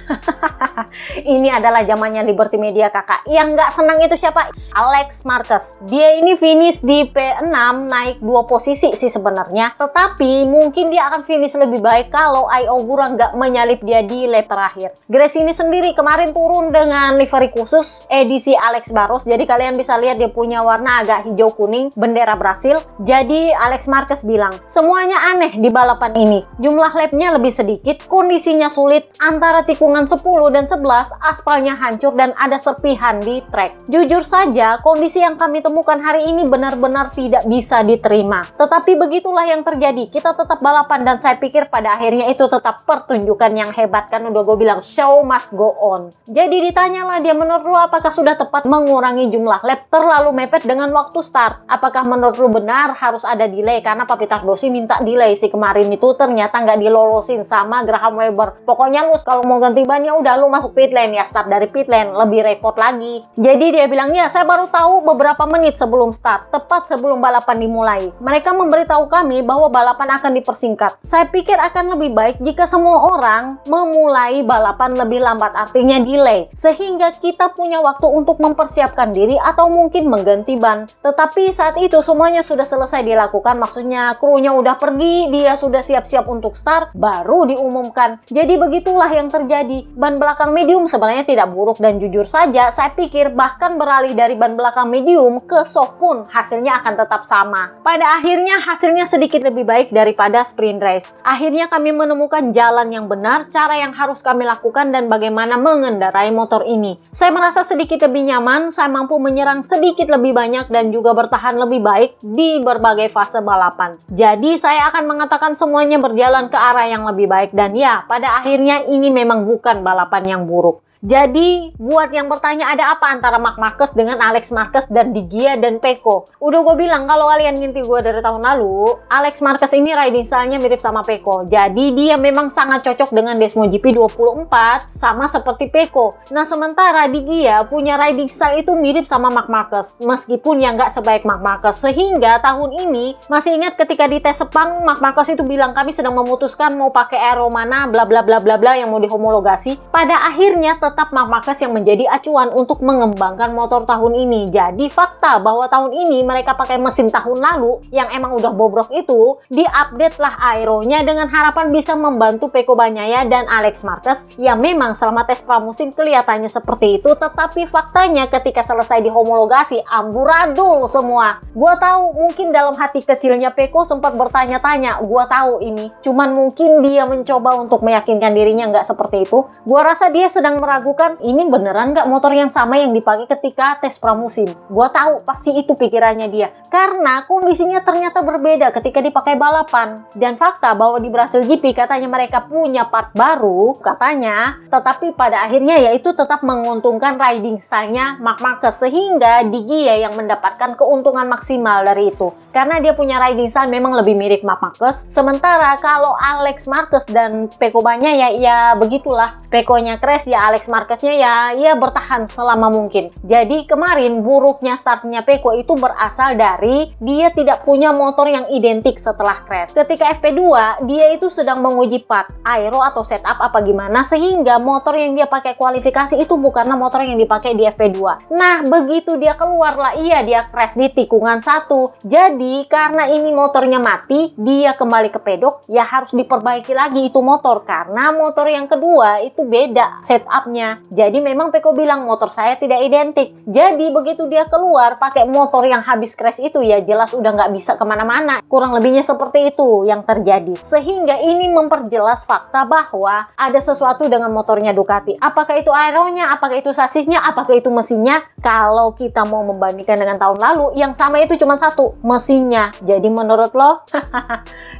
Ini adalah zamannya Liberty Media kakak. Yang nggak senang itu siapa? Alex Marquez. Dia ini finish di P6, naik 2 posisi sih sebenarnya. Tetapi mungkin dia akan finish lebih baik kalau Ai Ogura nggak menyalip dia di lap terakhir. Grace ini sendiri kemarin turun dengan livery khusus edisi Alex Barros. Jadi kalian bisa lihat dia punya warna agak hijau kuning, bendera Brasil. Jadi Alex Marquez bilang, semuanya aneh di balapan ini. Jumlah lapnya lebih sedikit, kondisinya sulit, antara tikungan 10 dan 11 aspalnya hancur dan ada serpihan di trek. Jujur saja, kondisi yang kami temukan hari ini benar-benar tidak bisa diterima. Tetapi begitulah yang terjadi. Kita tetap balapan dan saya pikir pada akhirnya itu tetap pertunjukan yang hebat. Kan udah gue bilang, show must go on. Jadi ditanyalah dia, menurut lu apakah sudah tepat mengurangi jumlah lap terlalu mepet dengan waktu start? Apakah menurut lu benar harus ada delay? Karena Papi Tardosi minta delay sih kemarin itu, ternyata nggak dilolosin sama Graham Webber. Pokoknya lu kalau mau ganti ban ya udah lu masuk pit lane ya, start dari pit lane, lebih repot lagi. Jadi dia bilang, ya saya baru tahu beberapa menit sebelum start, tepat sebelum balapan dimulai. Mereka memberitahu kami bahwa balapan akan dipersingkat. Saya pikir akan lebih baik jika semua orang memulai balapan lebih lambat, artinya delay, sehingga kita punya waktu untuk mempersiapkan diri atau mungkin mengganti ban. Tetapi saat itu semuanya sudah selesai dilakukan, maksudnya krunya udah pergi, dia sudah siap-siap untuk start, baru diumumkan. Jadi begitulah yang terjadi. Ban belakang medium sebenarnya tidak buruk dan jujur saja saya pikir bahkan beralih dari ban belakang medium ke soft pun hasilnya akan tetap sama. Pada akhirnya hasilnya sedikit lebih baik daripada sprint race. Akhirnya kami menemukan jalan yang benar, cara yang harus kami lakukan dan bagaimana mengendarai motor ini. Saya merasa sedikit lebih nyaman, saya mampu menyerang sedikit lebih banyak dan juga bertahan lebih baik di berbagai fase balapan. Jadi saya akan mengatakan semuanya berjalan ke arah yang lebih baik dan ya pada akhirnya ini memang bukan balapan yang buruk. Jadi buat yang bertanya ada apa antara Marc Marquez dengan Alex Marquez dan Di Gia dan Pecco, udah gue bilang kalau kalian ngintip gue dari tahun lalu, Alex Marquez ini riding style-nya mirip sama Pecco. Jadi dia memang sangat cocok dengan Desmo GP 24 sama seperti Pecco. Nah sementara Di Gia punya riding style itu mirip sama Marc Marquez, meskipun ya nggak sebaik Marc Marquez. Sehingga tahun ini masih ingat ketika di tes Sepang, Marc Marquez itu bilang kami sedang memutuskan mau pakai aero mana bla bla bla bla bla yang mau dihomologasi. Pada akhirnya tetap Marc Marquez yang menjadi acuan untuk mengembangkan motor tahun ini. Jadi fakta bahwa tahun ini mereka pakai mesin tahun lalu yang emang udah bobrok itu, diupdate lah aeronya dengan harapan bisa membantu Pecco Bagnaia dan Alex Marquez yang memang selama tes pramusim kelihatannya seperti itu, tetapi faktanya ketika selesai dihomologasi amburadul semua. Gua tahu mungkin dalam hati kecilnya Pecco sempat bertanya-tanya, gua tahu ini, cuman mungkin dia mencoba untuk meyakinkan dirinya nggak seperti itu. Gua rasa dia sedang meragukan meragukan ini beneran nggak motor yang sama yang dipakai ketika tes pramusim. Gua tahu pasti itu pikirannya dia. Karena kondisinya ternyata berbeda ketika dipakai balapan. Dan fakta bahwa di Brasil GP katanya mereka punya part baru, katanya, tetapi pada akhirnya yaitu tetap menguntungkan riding style-nya Marc Marquez, sehingga Di Gia yang mendapatkan keuntungan maksimal dari itu. Karena dia punya riding style memang lebih mirip Marc Marquez. Sementara kalau Alex Marquez dan Pecco Bagnaia ya begitulah. Pecco-nya crash ya Alex Marquez-nya ya bertahan selama mungkin. Jadi kemarin buruknya startnya Pecco itu berasal dari dia tidak punya motor yang identik setelah crash. Ketika FP2 dia itu sedang menguji part, aero atau setup apa gimana, sehingga motor yang dia pakai kualifikasi itu bukanlah motor yang dipakai di FP2. Nah begitu dia keluar lah, iya dia crash di tikungan 1. Jadi karena ini motornya mati, dia kembali ke pedok, ya harus diperbaiki lagi itu motor karena motor yang kedua itu beda setupnya. Jadi memang Pecco bilang motor saya tidak identik. Jadi begitu dia keluar pakai motor yang habis crash itu ya jelas udah nggak bisa kemana-mana. Kurang lebihnya seperti itu yang terjadi. Sehingga ini memperjelas fakta bahwa ada sesuatu dengan motornya Ducati. Apakah itu aeronya, apakah itu sasisnya, apakah itu mesinnya? Kalau kita mau membandingkan dengan tahun lalu, yang sama itu cuma satu, mesinnya. Jadi menurut lo?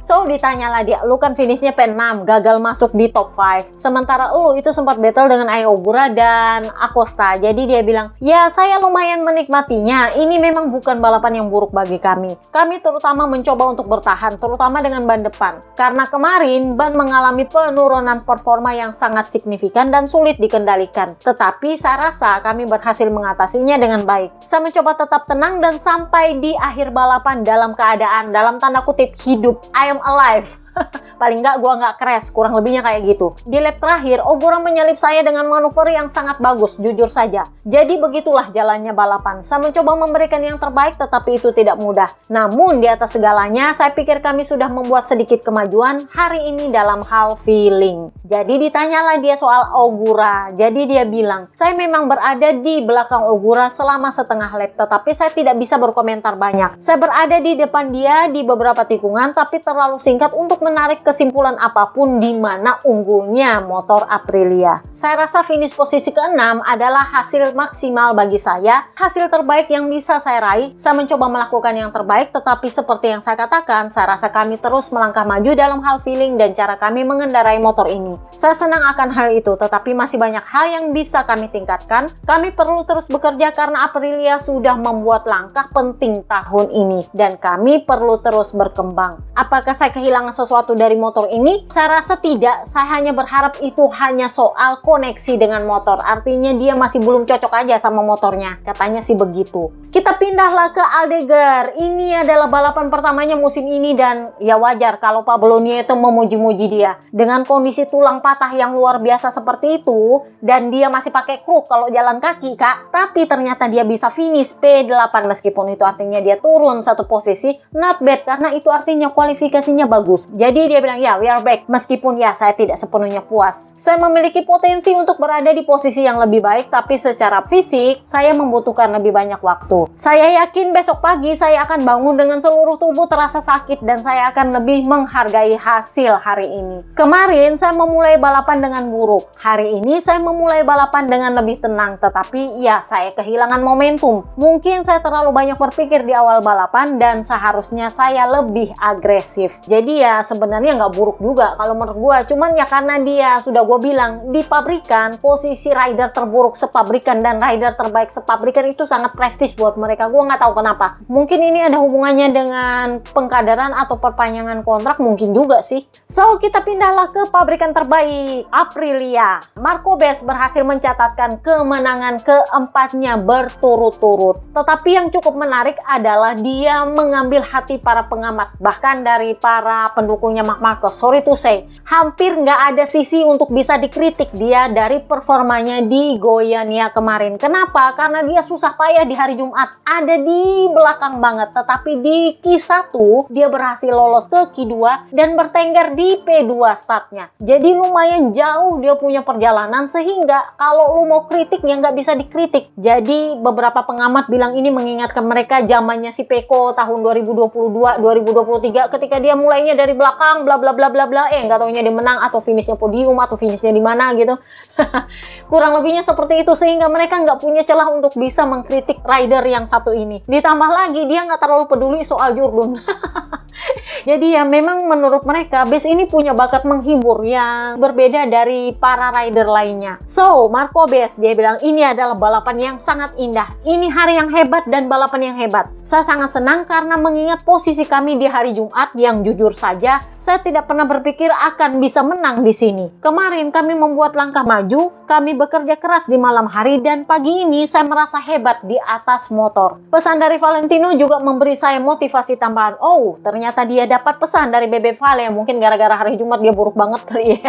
So ditanyalah dia, lu kan finishnya P6, gagal masuk di top 5. Sementara lu itu sempat battle dengan Ai Ogura dan Acosta. Jadi dia bilang, ya saya lumayan menikmatinya. Ini memang bukan balapan yang buruk bagi kami. Kami terutama mencoba untuk bertahan, terutama dengan ban depan. Karena kemarin ban mengalami penurunan performa yang sangat signifikan dan sulit dikendalikan. Tetapi saya rasa kami berhasil mengatasinya dengan baik. Saya mencoba tetap tenang dan sampai di akhir balapan dalam keadaan, dalam tanda kutip, hidup. I am alive. Paling nggak gua nggak crash, kurang lebihnya kayak gitu. Di lap terakhir, Ogura menyalip saya dengan manuver yang sangat bagus, jujur saja. Jadi begitulah jalannya balapan. Saya mencoba memberikan yang terbaik, tetapi itu tidak mudah. Namun di atas segalanya, saya pikir kami sudah membuat sedikit kemajuan hari ini dalam hal feeling. Jadi ditanyalah dia soal Ogura. Jadi dia bilang, saya memang berada di belakang Ogura selama setengah lap, tetapi saya tidak bisa berkomentar banyak. Saya berada di depan dia di beberapa tikungan, tapi terlalu singkat untuk menarik kesimpulan apapun di mana unggulnya motor Aprilia. Saya rasa finish posisi ke-6 adalah hasil maksimal bagi saya, hasil terbaik yang bisa saya raih. Saya mencoba melakukan yang terbaik, tetapi seperti yang saya katakan, saya rasa kami terus melangkah maju dalam hal feeling dan cara kami mengendarai motor ini. Saya senang akan hal itu, tetapi masih banyak hal yang bisa kami tingkatkan. Kami perlu terus bekerja karena Aprilia sudah membuat langkah penting tahun ini, dan kami perlu terus berkembang. Apakah saya kehilangan sesuatu dari motor ini? Saya rasa tidak. Saya hanya berharap itu hanya soal koneksi dengan motor. Artinya dia masih belum cocok aja sama motornya. Katanya sih begitu. Kita pindahlah ke Aldeguer. Ini adalah balapan pertamanya musim ini dan ya wajar kalau Pablonia itu memuji-muji dia. Dengan kondisi tulang patah yang luar biasa seperti itu dan dia masih pakai kruk kalau jalan kaki, Kak. Tapi ternyata dia bisa finish P8 meskipun itu artinya dia turun satu posisi. Not bad karena itu artinya kualifikasinya bagus. Jadi dia bilang, ya we are back. Meskipun ya saya tidak sepenuhnya puas. Saya memiliki potensi untuk berada di posisi yang lebih baik, tapi secara fisik saya membutuhkan lebih banyak waktu. Saya yakin besok pagi saya akan bangun dengan seluruh tubuh terasa sakit dan saya akan lebih menghargai hasil hari ini. Kemarin saya memulai balapan dengan buruk. Hari ini saya memulai balapan dengan lebih tenang, tetapi ya saya kehilangan momentum. Mungkin saya terlalu banyak berpikir di awal balapan dan seharusnya saya lebih agresif. Jadi ya sebenarnya nggak buruk juga kalau menurut gue, cuman ya karena dia sudah gue bilang di pabrikan posisi rider terburuk sepabrikan dan rider terbaik sepabrikan itu sangat prestis buat mereka. Gue nggak tahu kenapa, mungkin ini ada hubungannya dengan pengkaderan atau perpanjangan kontrak, mungkin juga sih. So kita pindahlah ke pabrikan terbaik, Aprilia. Marco Bes berhasil mencatatkan kemenangan keempatnya berturut-turut, tetapi yang cukup menarik adalah dia mengambil hati para pengamat, bahkan dari para pendukungnya Marc Marquez. Sorry to say, hampir nggak ada sisi untuk bisa dikritik dia dari performanya di Goiânia kemarin. Kenapa? Karena dia susah payah di hari Jumat, ada di belakang banget, tetapi di Q1 dia berhasil lolos ke Q2 dan bertengger di P2 startnya. Jadi lumayan jauh dia punya perjalanan, sehingga kalau lu mau kritik ya nggak bisa dikritik. Jadi beberapa pengamat bilang ini mengingatkan mereka zamannya si Pecco tahun 2022-2023 ketika dia mulainya dari belakang belakang bla bla bla bla bla, nggak taunya dia menang atau finishnya podium atau finishnya di mana gitu. Kurang lebihnya seperti itu, sehingga mereka nggak punya celah untuk bisa mengkritik rider yang satu ini. Ditambah lagi dia nggak terlalu peduli soal Jurdun. Jadi ya memang menurut mereka Bes ini punya bakat menghibur yang berbeda dari para rider lainnya. So, Marco Bes dia bilang ini adalah balapan yang sangat indah. Ini hari yang hebat dan balapan yang hebat. Saya sangat senang karena mengingat posisi kami di hari Jumat yang jujur saja saya tidak pernah berpikir akan bisa menang di sini. Kemarin kami membuat langkah maju, kami bekerja keras di malam hari dan pagi ini saya merasa hebat di atas motor. Pesan dari Valentino juga memberi saya motivasi tambahan. Oh, ternyata dia dapat pesan dari Bebe Vale, mungkin gara-gara hari Jumat dia buruk banget kali ya.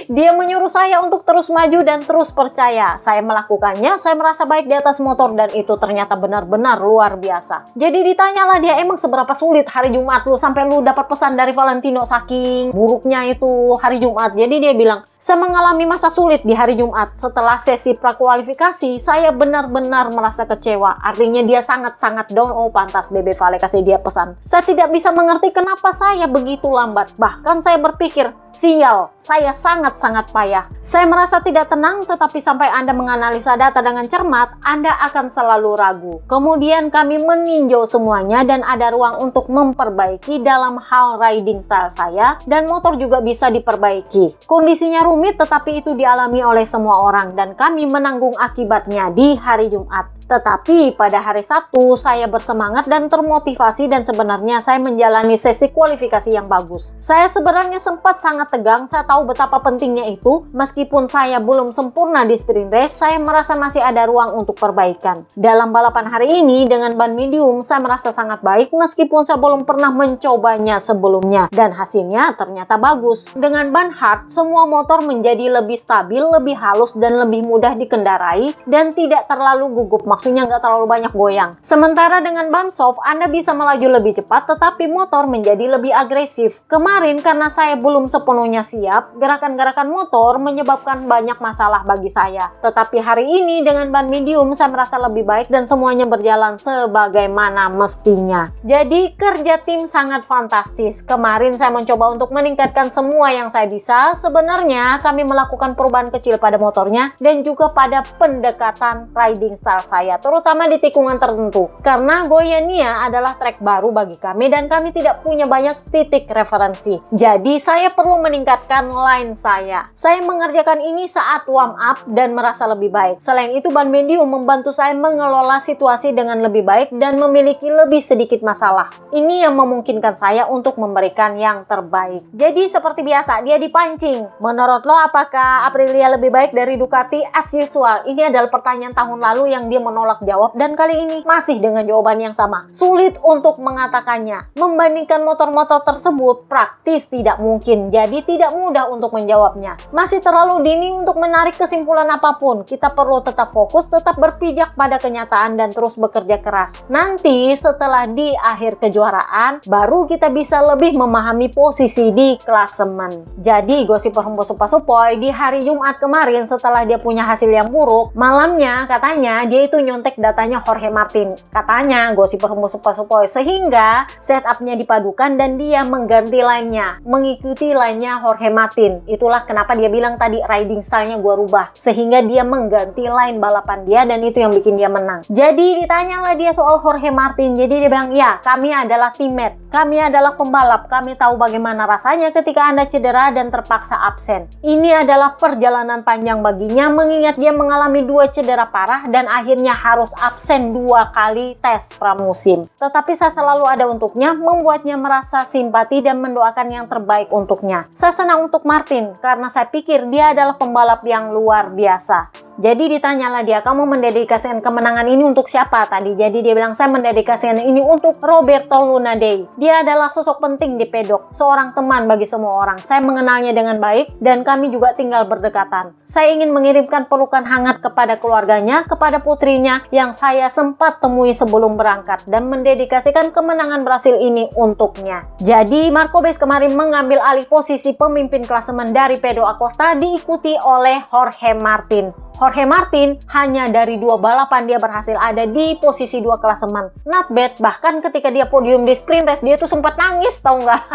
Dia menyuruh saya untuk terus maju dan terus percaya. Saya melakukannya, saya merasa baik di atas motor dan itu ternyata benar-benar luar biasa. Jadi ditanyalah dia, emang seberapa sulit hari Jumat lu sampai lu dapat pesan dari Valentino saking buruknya itu hari Jumat. Jadi dia bilang, saya mengalami masa sulit di hari Jumat. Setelah sesi prakualifikasi, saya benar-benar merasa kecewa. Artinya dia sangat-sangat down. Oh, pantas Bebe Vale kasih dia pesan. Saya tidak bisa mengerti kenapa saya begitu lambat. Bahkan saya berpikir, sial, saya sangat-sangat payah. Saya merasa tidak tenang, tetapi sampai Anda menganalisa data dengan cermat, Anda akan selalu ragu. Kemudian kami meninjau semuanya dan ada ruang untuk memperbaiki dalam hal riding style saya dan motor juga bisa diperbaiki. Kondisinya rumit, tetapi itu dialami oleh semua orang dan kami menanggung akibatnya di hari Jumat. Tetapi pada hari Sabtu saya bersemangat dan termotivasi dan sebenarnya saya menjalani sesi kualifikasi yang bagus. Saya sebenarnya sempat sangat tegang, saya tahu betapa pentingnya itu. Meskipun saya belum sempurna di sprint race, saya merasa masih ada ruang untuk perbaikan. Dalam balapan hari ini dengan ban medium, saya merasa sangat baik meskipun saya belum pernah mencobanya sebelumnya. Dan hasilnya ternyata bagus. Dengan ban hard, semua motor menjadi lebih stabil, lebih halus dan lebih mudah dikendarai dan tidak terlalu gugup. Maksudnya nggak terlalu banyak goyang. Sementara dengan ban soft, Anda bisa melaju lebih cepat, tetapi motor menjadi lebih agresif. Kemarin karena saya belum sepenuhnya siap, gerakan-gerakan motor menyebabkan banyak masalah bagi saya. Tetapi hari ini dengan ban medium, saya merasa lebih baik dan semuanya berjalan sebagaimana mestinya. Jadi kerja tim sangat fantastis. Kemarin saya mencoba untuk meningkatkan semua yang saya bisa. Sebenarnya kami melakukan perubahan kecil pada motornya dan juga pada pendekatan riding style saya, terutama di tikungan tertentu. Karena Goiânia adalah trek baru bagi kami dan kami tidak punya banyak titik referensi. Jadi saya perlu meningkatkan line saya. Saya mengerjakan ini saat warm up dan merasa lebih baik. Selain itu ban medium membantu saya mengelola situasi dengan lebih baik dan memiliki lebih sedikit masalah. Ini yang memungkinkan saya untuk memberikan yang terbaik. Jadi seperti biasa dia dipancing. Menurut lo apakah Aprilia lebih baik dari Ducati? As usual, ini adalah pertanyaan tahun lalu yang dia menolak jawab dan kali ini masih dengan jawaban yang sama. Sulit untuk mengatakannya. Membandingkan motor-motor tersebut praktis tidak mungkin, jadi tidak mudah untuk menjawabnya. Masih terlalu dini untuk menarik kesimpulan apapun. Kita perlu tetap fokus, tetap berpijak pada kenyataan dan terus bekerja keras. Nanti setelah di akhir kejuaraan, baru kita bisa lebih memahami posisi di klasemen. Jadi gosipper Humbo Supasupoi di hari Jumat kemarin setelah dia punya hasil yang buruk, malamnya katanya dia itu nyontek datanya Jorge Martin. Katanya gosipper Humbo Supasupoi, sehingga setupnya dipadukan dan dia mengganti line-nya, mengikuti line-nya Jorge Martin. Itulah kenapa dia bilang tadi riding style-nya gua rubah, sehingga dia mengganti line balapan dia dan itu yang bikin dia menang. Jadi ditanyalah dia soal Jorge Martin. Jadi dia bilang, ya kami adalah teammate, kami adalah pembalap, kami tahu bagaimana rasanya ketika Anda cedera dan terpaksa absen. Ini adalah perjalanan panjang baginya mengingat dia mengalami 2 cedera parah dan akhirnya harus absen 2 kali tes pramusim. Tetapi saya selalu ada untuknya, membuatnya merasa simpati dan mendoakan yang terbaik untuknya. Saya senang untuk Martin karena saya pikir dia adalah pembalap yang luar biasa. Jadi ditanyalah dia, kamu mendedikasikan kemenangan ini untuk siapa tadi? Jadi dia bilang, saya mendedikasikan ini untuk Roberto Lunadei. Dia adalah sosok penting di pedok, seorang teman bagi semua orang. Saya mengenalnya dengan baik dan kami juga tinggal berdekatan. Saya ingin mengirimkan pelukan hangat kepada keluarganya, kepada putrinya yang saya sempat temui sebelum berangkat dan mendedikasikan kemenangan Brasil ini untuknya. Jadi Marco Bes kemarin mengambil alih posisi pemimpin klasemen dari Pedro Acosta diikuti oleh Jorge Martin. Jorge Martin hanya dari 2 balapan dia berhasil ada di posisi 2 klasemen. Not bad, bahkan ketika dia podium di sprint race dia tuh sempat nangis, tau nggak?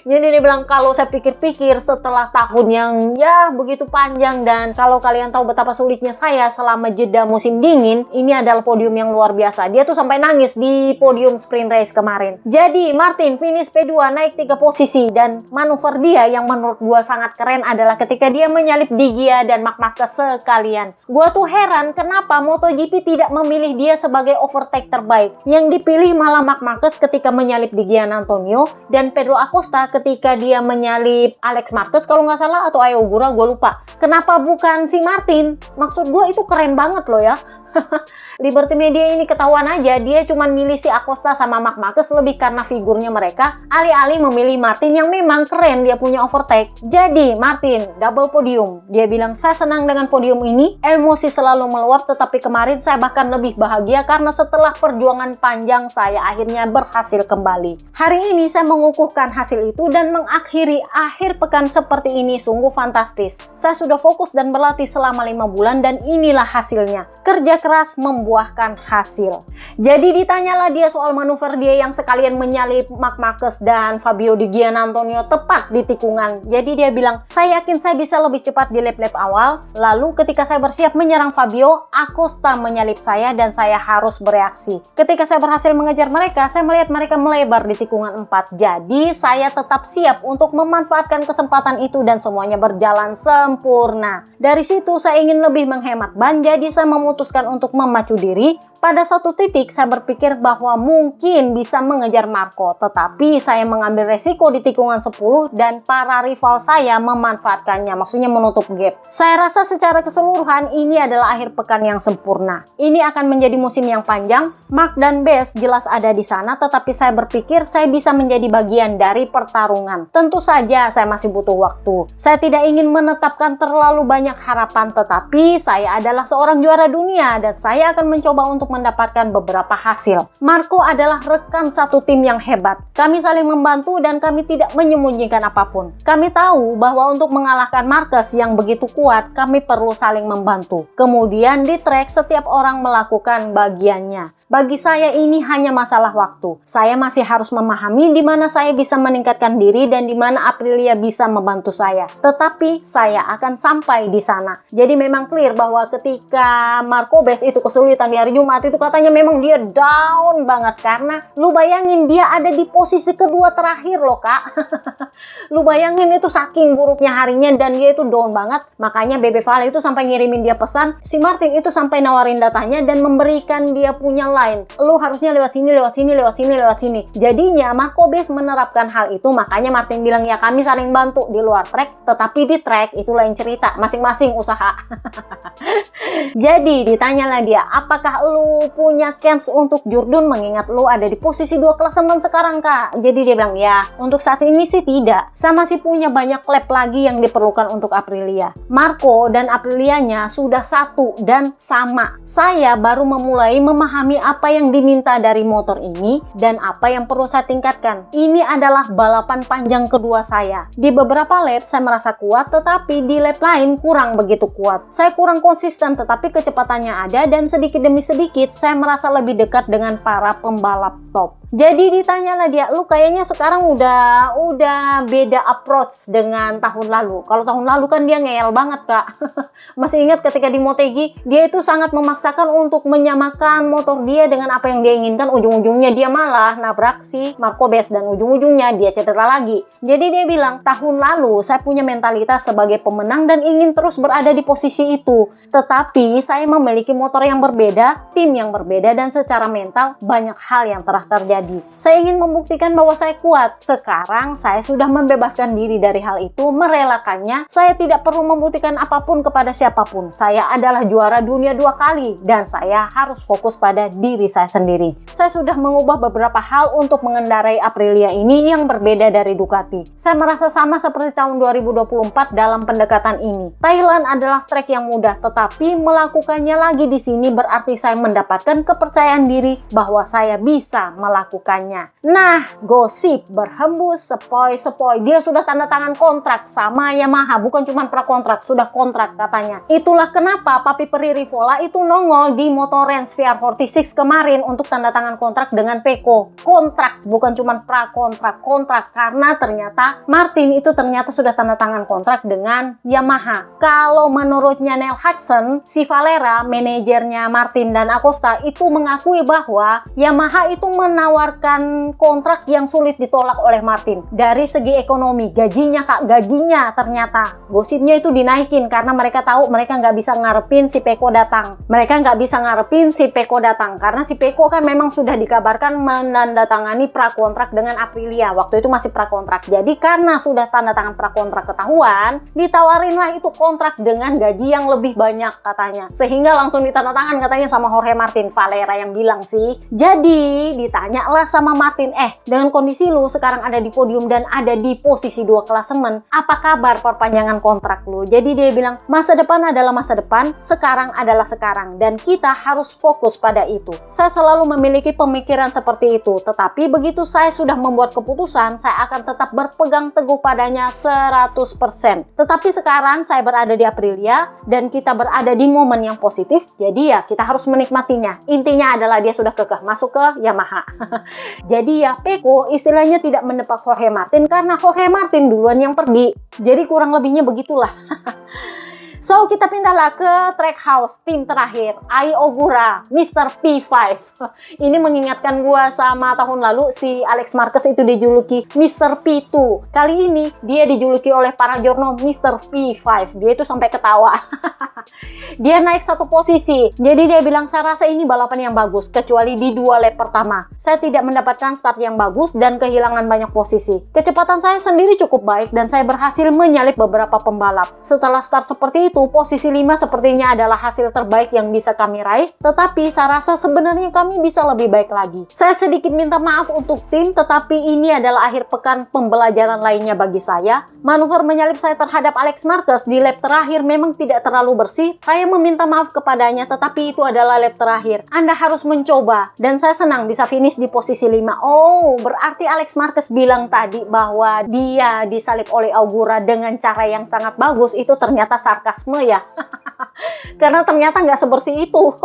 Jadi dia bilang, kalau saya pikir-pikir setelah tahun yang ya begitu panjang, dan kalau kalian tahu betapa sulitnya saya selama jeda musim dingin, ini adalah podium yang luar biasa. Dia tuh sampai nangis di podium sprint race kemarin. Jadi Martin finish P2 naik 3 posisi, dan manuver dia yang menurut gua sangat keren adalah ketika dia menyalip Di Gia dan Marc Marquez sekalian. Gua tuh heran kenapa MotoGP tidak memilih dia sebagai overtake terbaik. Yang dipilih malah Marc Marquez ketika menyalip Di Gian Antonio, dan Pedro Acosta ketika dia menyalip Alex Marquez kalau nggak salah, atau Ayogura, gue lupa. Kenapa bukan si Martin? Maksud gue itu keren banget loh ya. Liberty Media ini ketahuan aja dia cuma milih si Acosta sama Marc Marquez lebih karena figurnya mereka, alih-alih memilih Martin yang memang keren, dia punya overtake. Jadi Martin double podium. Dia bilang, saya senang dengan podium ini, emosi selalu meluap, tetapi kemarin saya bahkan lebih bahagia karena setelah perjuangan panjang saya akhirnya berhasil kembali. Hari ini saya mengukuhkan hasil itu dan mengakhiri akhir pekan seperti ini sungguh fantastis. Saya sudah fokus dan berlatih selama 5 bulan dan inilah hasilnya. Kerja keras membuahkan hasil. Jadi ditanyalah dia soal manuver dia yang sekalian menyalip Marc Marquez dan Fabio Di Gian Antonio tepat di tikungan. Jadi dia bilang, saya yakin saya bisa lebih cepat di lap-lap awal. Lalu ketika saya bersiap menyerang Fabio, Acosta menyalip saya dan saya harus bereaksi. Ketika saya berhasil mengejar mereka, saya melihat mereka melebar di tikungan 4. Jadi saya tetap siap untuk memanfaatkan kesempatan itu dan semuanya berjalan sempurna. Dari situ saya ingin lebih menghemat ban, jadi saya memutuskan untuk memacu diri. Pada suatu titik saya berpikir bahwa mungkin bisa mengejar Marco, tetapi saya mengambil resiko di tikungan 10 dan para rival saya memanfaatkannya, maksudnya menutup gap. Saya rasa secara keseluruhan ini adalah akhir pekan yang sempurna. Ini akan menjadi musim yang panjang. Mark dan Bess jelas ada di sana, tetapi saya berpikir saya bisa menjadi bagian dari pertarungan. Tentu saja saya masih butuh waktu. Saya tidak ingin menetapkan terlalu banyak harapan, tetapi saya adalah seorang juara dunia dan saya akan mencoba untuk mendapatkan beberapa hasil. Marco adalah rekan satu tim yang hebat. Kami saling membantu dan kami tidak menyembunyikan apapun. Kami tahu bahwa untuk mengalahkan Marquez yang begitu kuat, kami perlu saling membantu. Kemudian di track setiap orang melakukan bagiannya. Bagi saya ini hanya masalah waktu. Saya masih harus memahami di mana saya bisa meningkatkan diri dan di mana Aprilia bisa membantu saya. Tetapi saya akan sampai di sana. Jadi memang clear bahwa ketika Marco Bess itu kesulitan di hari Jumat itu katanya memang dia down banget, karena lu bayangin dia ada di posisi kedua terakhir loh kak. Lu bayangin itu saking buruknya harinya dan dia itu down banget. Makanya Bebe Vale itu sampai ngirimin dia pesan, si Martin itu sampai nawarin datanya dan memberikan dia punya lain. Lu harusnya lewat sini, lewat sini, lewat sini, lewat sini. Jadinya Marco Bess menerapkan hal itu, makanya Martin bilang ya kami saling bantu di luar track, tetapi di track itu lain cerita, masing-masing usaha. Jadi ditanyalah dia, apakah lu punya chance untuk Jurdun mengingat lu ada di posisi 2 klasemen sekarang kak? Jadi dia bilang ya, untuk saat ini sih tidak. Saya masih punya banyak lap lagi yang diperlukan untuk Aprilia. Marco dan Aprilianya sudah satu dan sama. Saya baru memulai memahami apa yang diminta dari motor ini dan apa yang perlu saya tingkatkan. Ini adalah balapan panjang kedua saya. Di beberapa lap saya merasa kuat, tetapi di lap lain kurang begitu kuat. Saya kurang konsisten, tetapi kecepatannya ada dan sedikit demi sedikit saya merasa lebih dekat dengan para pembalap top. Jadi ditanyalah dia, lu kayaknya sekarang udah beda approach dengan tahun lalu. Kalau tahun lalu kan dia ngeyel banget kak. Masih ingat ketika di Motegi, dia itu sangat memaksakan untuk menyamakan motor dia dengan apa yang dia inginkan. Ujung-ujungnya dia malah nabrak si Marco Bess dan ujung-ujungnya dia cedera lagi. Jadi dia bilang, tahun lalu saya punya mentalitas sebagai pemenang dan ingin terus berada di posisi itu. Tetapi saya memiliki motor yang berbeda, tim yang berbeda, dan secara mental banyak hal yang telah terjadi. Saya ingin membuktikan bahwa saya kuat. Sekarang saya sudah membebaskan diri dari hal itu, merelakannya. Saya tidak perlu membuktikan apapun kepada siapapun. Saya adalah juara dunia 2 kali dan saya harus fokus pada diri saya sendiri. Saya sudah mengubah beberapa hal untuk mengendarai Aprilia ini yang berbeda dari Ducati. Saya merasa sama seperti tahun 2024 dalam pendekatan ini. Thailand adalah trek yang mudah, tetapi melakukannya lagi di sini berarti saya mendapatkan kepercayaan diri bahwa saya bisa melakukannya. Nah, gosip berhembus sepoi-sepoi. Dia sudah tanda tangan kontrak sama Yamaha, bukan cuma prakontrak, sudah kontrak katanya. Itulah kenapa Papi Peri Rivola itu nongol di Motorrange VR46 kemarin untuk tanda tangan kontrak dengan Pecco. Kontrak, bukan cuma prakontrak, kontrak, karena ternyata Martin itu ternyata sudah tanda tangan kontrak dengan Yamaha. Kalau menurutnya Neil Hudson, si Valera, manajernya Martin dan Acosta, itu mengakui bahwa Yamaha itu menawarkan kontrak yang sulit ditolak oleh Martin. Dari segi ekonomi, gajinya ternyata gosipnya itu dinaikin karena mereka tahu mereka nggak bisa ngarepin si Pecco datang. Mereka nggak bisa ngarepin si Pecco datang karena si Pecco kan memang sudah dikabarkan menandatangani prakontrak dengan Aprilia. Waktu itu masih prakontrak. Jadi karena sudah tanda tangan prakontrak ketahuan, ditawarinlah itu kontrak dengan gaji yang lebih banyak katanya. Sehingga langsung ditandatangan katanya sama Jorge Martin. Valera yang bilang sih. Jadi ditanyalah sama Martin, dengan kondisi lu sekarang ada di podium dan ada di posisi 2 klasemen, apa kabar perpanjangan kontrak lu? Jadi dia bilang, masa depan adalah masa depan, sekarang adalah sekarang, dan kita harus fokus pada itu. Saya selalu memiliki pemikiran seperti itu, tetapi begitu saya sudah membuat keputusan, saya akan tetap berpegang teguh padanya 100%. Tetapi sekarang saya berada di Aprilia, dan kita berada di momen yang positif, jadi ya kita harus menikmatinya. Intinya adalah dia sudah kekeh masuk ke Yamaha. Jadi ya Pecco istilahnya tidak mendepak Jorge Martin karena Jorge Martin duluan yang pergi. Jadi kurang lebihnya begitulah. So, kita pindahlah ke Trackhouse, tim terakhir, Ai Ogura, Mr. P5. Ini mengingatkan gua sama tahun lalu si Alex Marquez itu dijuluki Mr. P2. Kali ini dia dijuluki oleh para jurno Mr. P5. Dia itu sampai ketawa. Dia naik 1 posisi. Jadi dia bilang, saya rasa ini balapan yang bagus, kecuali di 2 lap pertama. Saya tidak mendapatkan start yang bagus dan kehilangan banyak posisi. Kecepatan saya sendiri cukup baik dan saya berhasil menyalip beberapa pembalap. Setelah start seperti itu, posisi 5 sepertinya adalah hasil terbaik yang bisa kami raih, tetapi saya rasa sebenarnya kami bisa lebih baik lagi. Saya sedikit minta maaf untuk tim, tetapi ini adalah akhir pekan pembelajaran lainnya bagi saya. Manuver menyalip saya terhadap Alex Marquez di lap terakhir memang tidak terlalu bersih. Saya meminta maaf kepadanya, tetapi itu adalah lap terakhir. Anda harus mencoba, dan saya senang bisa finish di posisi 5. Oh, berarti Alex Marquez bilang tadi bahwa dia disalip oleh Ogura dengan cara yang sangat bagus, itu ternyata sarkasme ya. Karena ternyata nggak sebersih itu.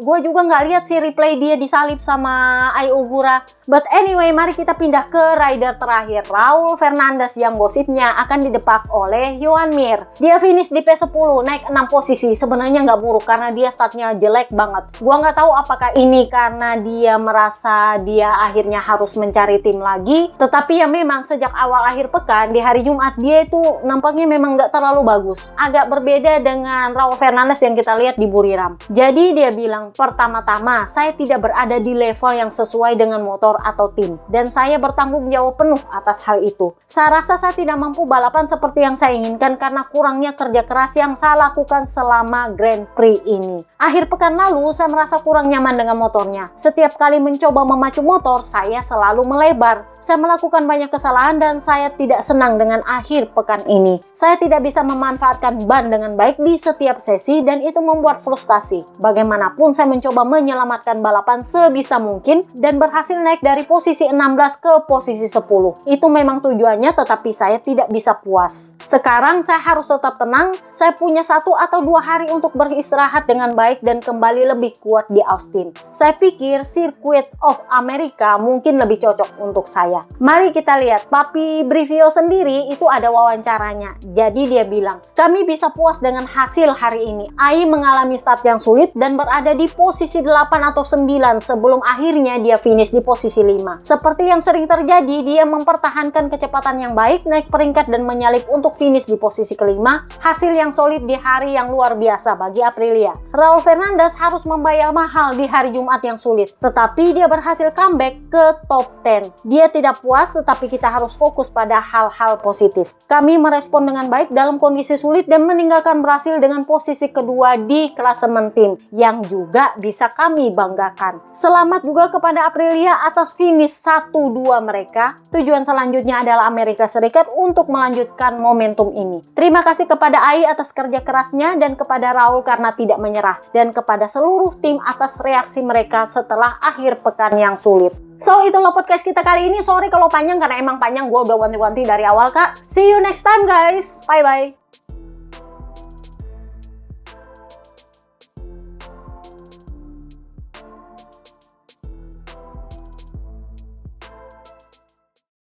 Gue juga nggak lihat sih replay dia disalip sama Ai Ogura. But anyway, mari kita pindah ke rider terakhir, Raul Fernandez, yang gosipnya akan didepak oleh Joan Mir. Dia finish di P10, naik 6 posisi. Sebenarnya nggak buruk karena dia startnya jelek banget. Gue nggak tahu apakah ini karena dia merasa dia akhirnya harus mencari tim lagi. Tetapi ya memang sejak awal akhir pekan di hari Jumat dia itu nampaknya memang nggak terlalu bagus. Agak berbeda dengan Raul Fernandez yang kita lihat di Buriram. Jadi dia bilang, pertama-tama, saya tidak berada di level yang sesuai dengan motor atau tim, dan saya bertanggung jawab penuh atas hal itu. Saya rasa saya tidak mampu balapan seperti yang saya inginkan karena kurangnya kerja keras yang saya lakukan selama Grand Prix ini. Akhir pekan lalu, saya merasa kurang nyaman dengan motornya. Setiap kali mencoba memacu motor, saya selalu melebar. Saya melakukan banyak kesalahan dan saya tidak senang dengan akhir pekan ini. Saya tidak bisa memanfaatkan ban dengan baik di setiap sesi dan itu membuat frustasi. Bagaimanapun saya mencoba menyelamatkan balapan sebisa mungkin dan berhasil naik dari posisi 16 ke posisi 10. Itu memang tujuannya, tetapi saya tidak bisa puas. Sekarang saya harus tetap tenang. Saya punya 1 atau 2 hari untuk beristirahat dengan baik dan kembali lebih kuat di Austin. Saya pikir Circuit of America mungkin lebih cocok untuk saya. Mari kita lihat, Papi Brivio sendiri itu ada wawancaranya. Jadi dia bilang, kami bisa puas dengan hasil hari ini. Ai mengalami start yang sulit dan berada di posisi 8 atau 9 sebelum akhirnya dia finish di posisi 5. Seperti yang sering terjadi, dia mempertahankan kecepatan yang baik, naik peringkat dan menyalip untuk finish di posisi kelima. Hasil yang solid di hari yang luar biasa bagi Aprilia. Raul Raul Fernandez harus membayar mahal di hari Jumat yang sulit. Tetapi dia berhasil comeback ke top 10. Dia tidak puas, tetapi kita harus fokus pada hal-hal positif. Kami merespon dengan baik dalam kondisi sulit dan meninggalkan Brasil dengan posisi kedua di klasemen tim, yang juga bisa kami banggakan. Selamat juga kepada Aprilia atas finish 1-2 mereka. Tujuan selanjutnya adalah Amerika Serikat untuk melanjutkan momentum ini. Terima kasih kepada Ai atas kerja kerasnya dan kepada Raul karena tidak menyerah, dan kepada seluruh tim atas reaksi mereka setelah akhir pekan yang sulit. So, itulah podcast kita kali ini. Sorry kalau panjang karena emang panjang, gue udah wanti-wanti dari awal, Kak. See you next time, guys. Bye-bye.